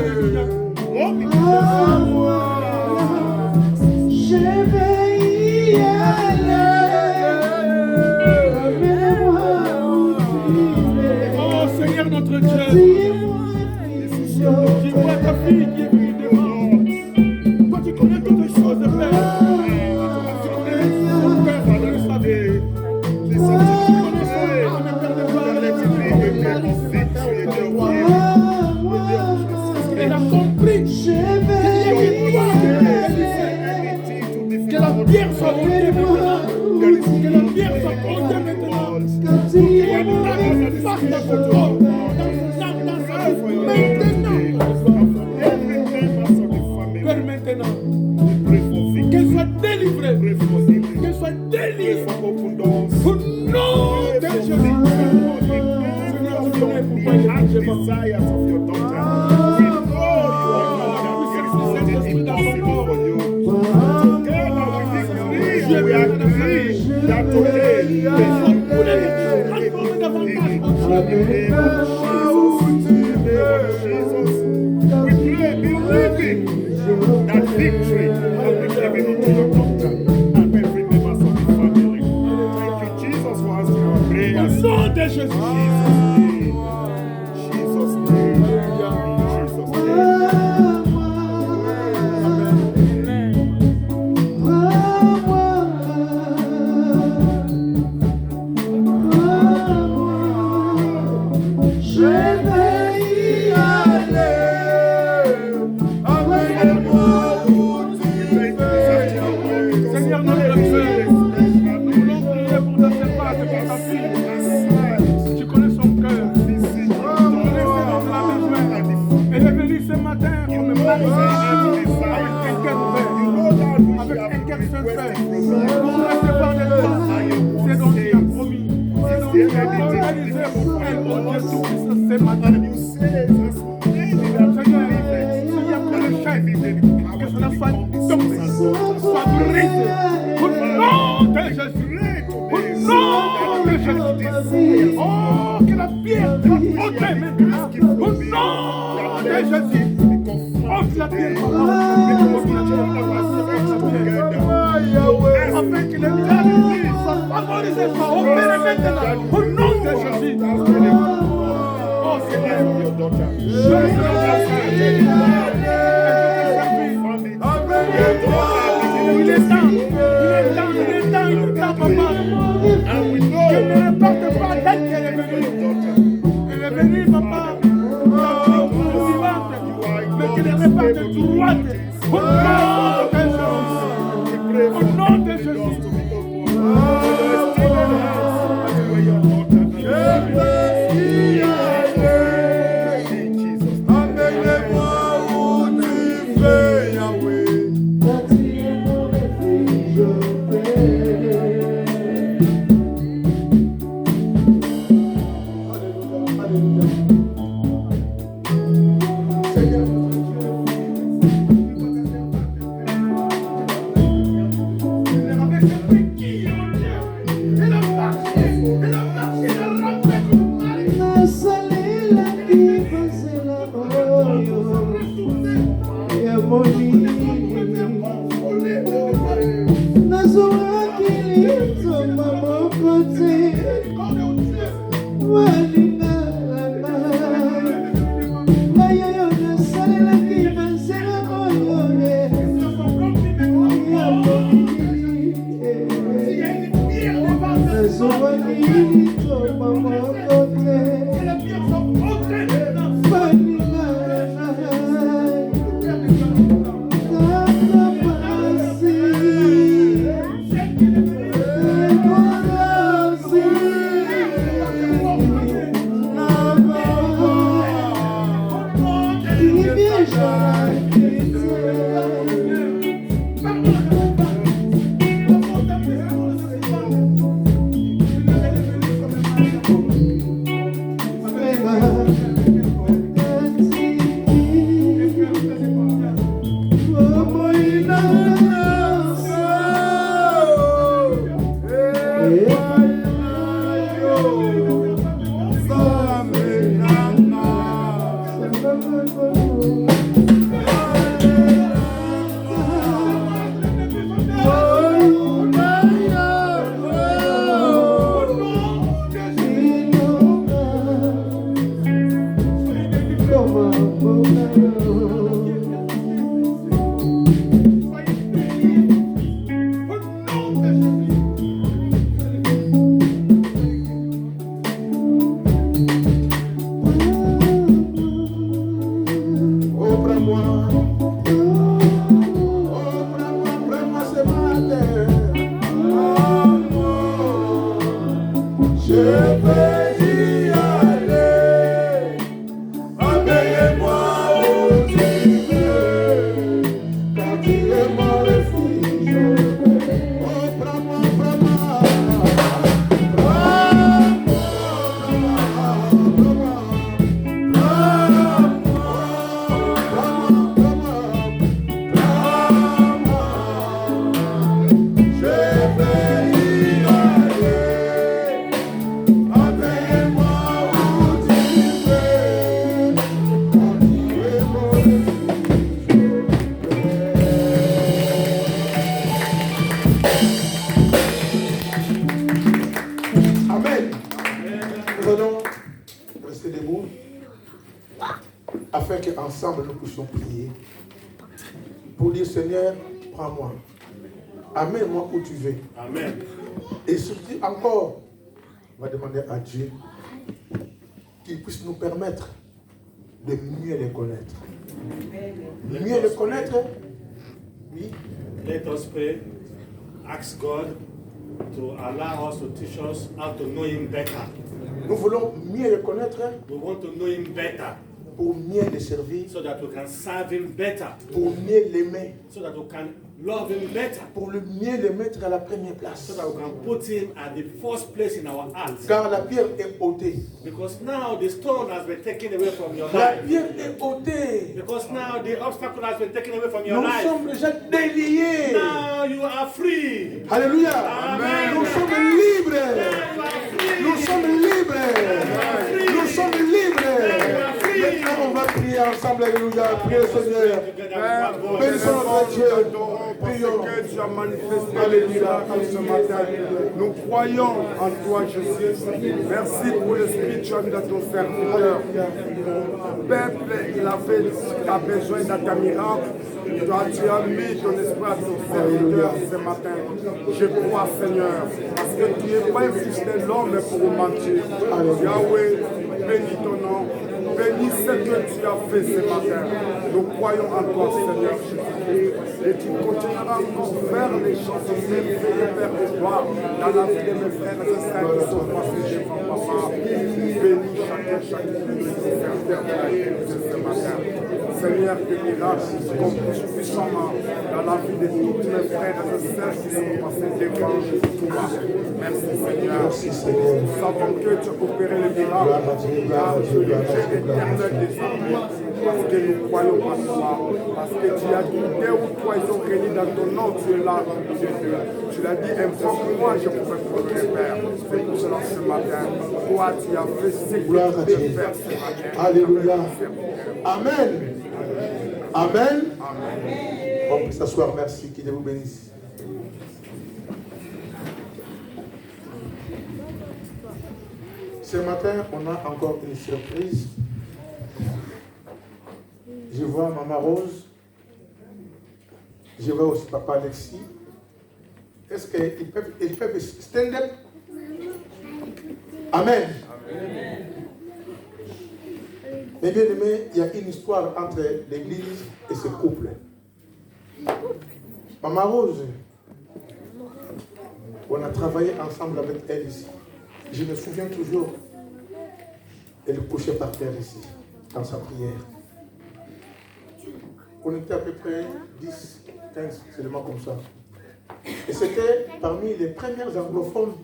Je vais y aller. Emmène-moi où tu es. Oh Seigneur notre Dieu. Dis-moi, Tu vois ta fille qui est venue devant. Toi tu connais toutes les choses, Père. Tu connais son Père, tu le savais. Tu connais son âme, Père de gloire. Elle a compris que la pierre soit ôtée maintenant. Que la pierre soit ôtée maintenant. Que la pierre fasse dans son corps, dans son âme, dans sa vie. Père, maintenant, qu'elle soit délivrée. Qu'elle soit délivrée. Au nom de Jésus. Seigneur, tu connais pourquoi il est that victory will be given unto your daughter and every member of the family. Thank you, Jesus, for answering our prayers. Au nom de Jésus. Jesus' name. Jesus' name. Seigneur notre Dieu, nous voulons prier pour ta séparation, pour ta fille. Tu connais son cœur. Tu connais ses moments de la besoin. Elle est venue ce matin pour me parler avec un cœur ouvert, avec un cœur sincère, pour recevoir de toi. C'est donc tu as promis. C'est donc tu as réalisé pour elle, mon Dieu Tout-Puissant, ce matin. Seigneur, s'il y a pour le chaîne, que cela soit tombé, soit brisé. Au nom de Jésus. Au nom de Jésus. Oh, que la pierre soit ôtée maintenant. Au nom de Jésus. Ôte la pierre. Afin que les miracles soient favorisés, soient opérés maintenant. Au nom de Jésus. Oh Seigneur, il est temps, papa. Je ne réparte pas d'elle qu'elle est venue. Elle est venue, papa, vivante, mais qu'elle est réparte droite. Au nom de Jésus. Amen. Nous allons rester debout afin qu'ensemble nous puissions prier pour dire Seigneur, prends-moi. Amène-moi où tu veux. Amen. Et surtout encore, on va demander à Dieu qu'il puisse nous permettre de mieux les connaître. Mieux les connaître, oui. Let us pray. Ask God to allow us to teach us how to know Him better. Nous voulons mieux les connaître We want to know Him better pour mieux les servir, so that we can serve Him better, pour mieux l'aimer, so that we can love Him better, pour le mieux le mettre à la première place. so that we can put Him at the first place in our hearts. Car la pierre est ôtée. Because now the stone has been taken away from your La life. pierre est ôtée. Because now the obstacle has been taken away from your Nous life. sommes déjà déliés. Now you are free. Alléluia. Amen. Nous sommes libres. You are free. Nous sommes libres. Nous sommes libres. Maintenant, on va prier ensemble. Alléluia. Priez le Seigneur. Père, Bénissons notre Dieu. Prions. parce que tu as manifesté les miracles ce matin. Nous croyons en toi, Jésus. Merci pour l'esprit que tu as mis dans ton serviteur. Peuple, il a besoin d'un miracle. Toi, tu as mis ton esprit à ton serviteur ce matin. Je crois, Seigneur, parce que tu n'es pas un fils de l'homme pour mentir. Yahweh, bénis ton nom. Bénis ce que tu as fait ce matin. Nous croyons en toi, Seigneur Jésus. Et tu continueras encore à faire les choses merveilleuses, Père de toi, dans la vie de mes frères et sœurs qui sont passés devant Papa. Bénis chacune de tes serviteurs de la Église ce matin. Seigneur, que miracles s'accomplissent puissamment dans la vie de tous mes frères et sœurs qui sont passés devant toi. Merci, Seigneur. Merci, Seigneur. Nous savons que tu as opéré le miracle, car tu es le Dieu éternel des armées. Parce que nous croyons en toi, parce que tu as dit, dès où toi ils sont réunis dans ton nom, tu es là, au milieu d'eux. Tu l'as dit, informe-moi, je pourrais prendre le Père. C'est pour cela ce matin, toi tu as fait ce que Gloire à tu Dieu. devais faire ce matin. Alléluia. Amen. Amen. Amen. On peut s'asseoir. Merci. Que Dieu vous bénisse. Ce matin, on a encore une surprise. Je vois Maman Rose. Je vois aussi Papa Alexis. Est-ce qu'ils peuvent stand up? Amen. Mais bien aimé, il y a une histoire entre l'église et ce couple. Maman Rose, on a travaillé ensemble avec elle ici. Je me souviens toujours, elle couchait par terre ici, dans sa prière. On était à peu près 10, 15, seulement comme ça. Et c'était parmi les premières anglophones,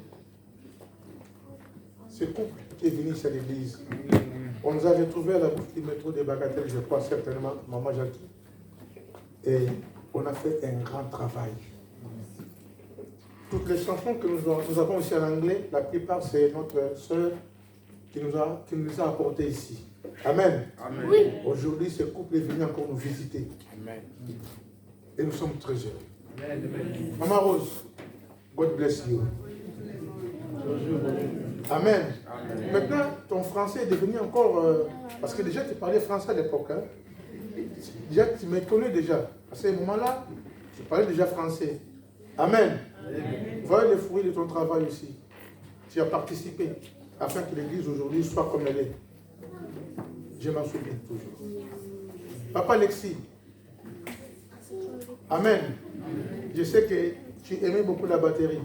ce couple qui est venu ici à l'église. On nous a retrouvés à la bouche du métro des Bagatelles, je crois certainement, Maman Jackie. Et on a fait un grand travail. Toutes les chansons que nous avons ici en anglais, la plupart c'est notre sœur qui nous a apportées ici. Amen. Amen. Oui. Aujourd'hui, ce couple est venu encore nous visiter. Amen. Et nous sommes très heureux. Amen. Maman Rose, God bless you. Amen. Amen. Maintenant, ton français est devenu encore... parce que déjà, tu parlais français à l'époque. Hein? Déjà, tu me connais déjà. À ce moment-là, tu parlais déjà français. Amen. Voilà les fruits de ton travail aussi. Tu as participé afin que l'Église aujourd'hui soit comme elle est. Je m'en souviens toujours. Papa Alexis. Amen. Je sais que tu aimais beaucoup la batterie.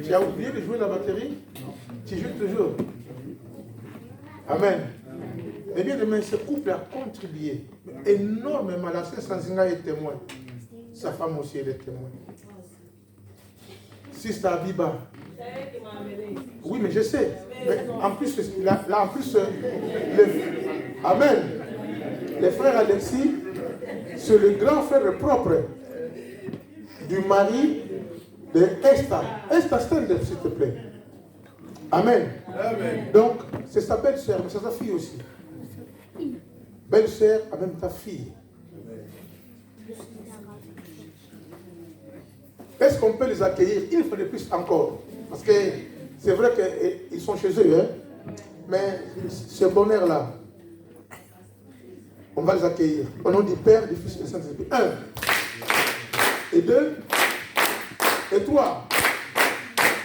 Tu as oublié de jouer la batterie? Tu joues toujours. Amen. Eh bien, demain, ce couple a contribué énormément. La sœur Sanzinga est témoin. Sa femme aussi, elle est témoin. Sister Abiba. Oui, mais je sais. Mais en plus, Amen. Les frères Alexis, c'est le grand frère propre du mari de Esther. Esther, stand-up, s'il te plaît. Amen. Amen. Donc, c'est sa belle-sœur, mais c'est sa fille aussi. Belle-sœur, à même ta fille. Est-ce qu'on peut les accueillir une fois de plus encore? Parce que c'est vrai qu'ils sont chez eux, hein? Mais ce bonheur-là, on va les accueillir. Au nom du Père, du Fils et du Saint-Esprit. 1. Et 2. Et 3.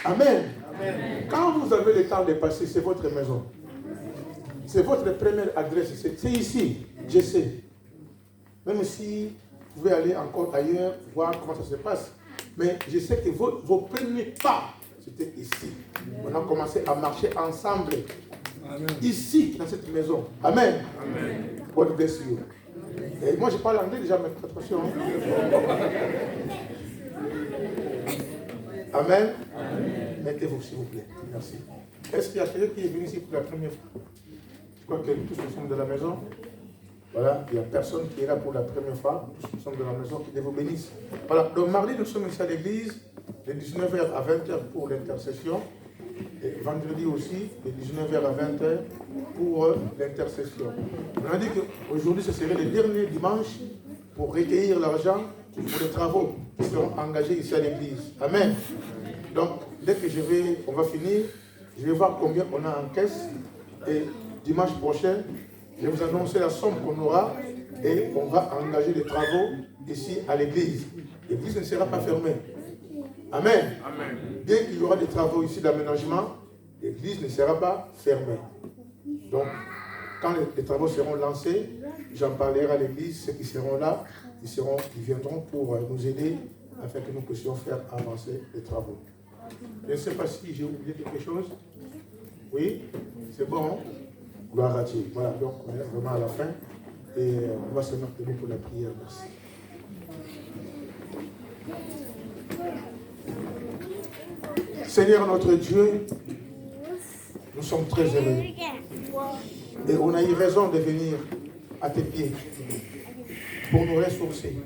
Amen. Amen. Quand vous avez le temps de passer, c'est votre maison. C'est votre première adresse. C'est ici, je sais. Même si vous pouvez aller encore ailleurs, voir comment ça se passe. Mais je sais que vos premiers pas, c'était ici. On a commencé à marcher ensemble. Amen. Ici, dans cette maison. Amen. Amen. God bless you. Et moi, je parle anglais déjà, mais attention. Amen. Amen. Mettez-vous, s'il vous plaît. Merci. Est-ce qu'il y a quelqu'un qui est venu ici pour la première fois? Je crois que tous nous sommes de la maison. Voilà, il n'y a personne qui est là pour la première fois. Tous nous sommes de la maison, qui Dieu vous bénisse. Voilà, donc mardi, nous sommes ici à l'église, de 19h à 20h pour l'intercession. Et vendredi aussi, de 19h à 20h pour l'intercession. On a dit qu'aujourd'hui, ce serait le dernier dimanche pour recueillir l'argent pour les travaux qui seront engagés ici à l'église. Amen. Donc, dès que on va finir, je vais voir combien on a en caisse. Et dimanche prochain, je vais vous annoncer la somme qu'on aura et on va engager les travaux ici à l'église. L'église ne sera pas fermée. Amen. Amen. Bien qu'il y aura des travaux ici d'aménagement, l'église ne sera pas fermée. Donc, quand les travaux seront lancés, j'en parlerai à l'église, ceux qui seront là, ils viendront pour nous aider afin que nous puissions faire avancer les travaux. Je ne sais pas si j'ai oublié quelque chose. Oui, c'est bon. Gloire à Dieu. Voilà, donc on est vraiment à la fin. Et on va se mettre debout pour la prière. Merci. Seigneur notre Dieu, nous sommes très heureux. Et on a eu raison de venir à tes pieds pour nous ressourcer.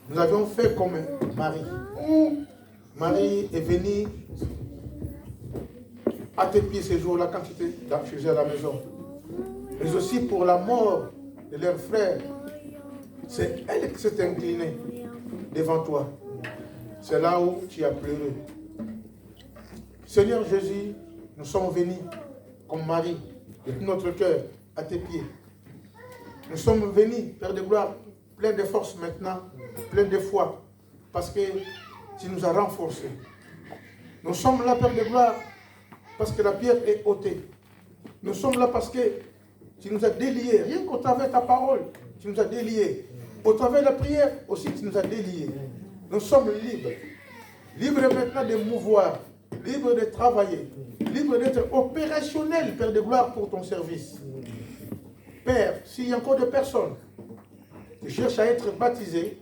Nous avions fait comme Marie. Marie est venue à tes pieds ces jours-là quand tu étais chez eux à la maison. Mais aussi pour la mort de leur frère. C'est elle qui s'est inclinée devant toi. C'est là où tu as pleuré. Seigneur Jésus, nous sommes venus comme Marie, de tout notre cœur, à tes pieds. Nous sommes venus, Père de gloire, plein de force maintenant, plein de foi, parce que tu nous as renforcés. Nous sommes là, Père de gloire, parce que la pierre est ôtée. Nous sommes là parce que tu nous as déliés, rien qu'au travers de ta parole, tu nous as déliés. Au travers de la prière aussi, tu nous as déliés. Nous sommes libres. Libres maintenant de mouvoir, libres de travailler, libres d'être opérationnels, Père de gloire, pour ton service. Père, s'il y a encore des personnes qui cherchent à être baptisées,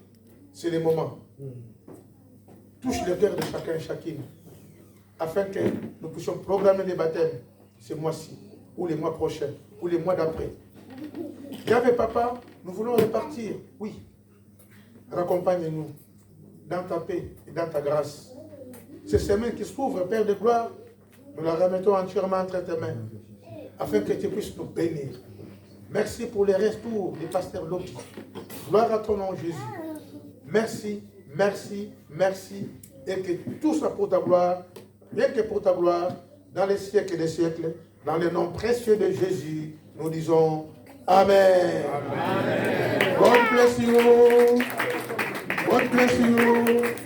c'est le moment. Touche le cœur de chacun et chacune, afin que nous puissions programmer les baptêmes ce mois-ci, ou les mois prochains, ou les mois d'après. Yahvé Papa, nous voulons repartir, oui. Raccompagne-nous dans ta paix et dans ta grâce. Ces semaines qui s'ouvrent, Père de gloire, nous la remettons entièrement entre tes mains, afin que tu puisses nous bénir. Merci pour les retours des pasteurs Loki. Gloire à ton nom, Jésus. Merci, merci, merci, et que tout soit pour ta gloire, rien que pour ta gloire, dans les siècles des siècles, dans le nom précieux de Jésus, nous disons Amen. Amen. God bless you. God bless you.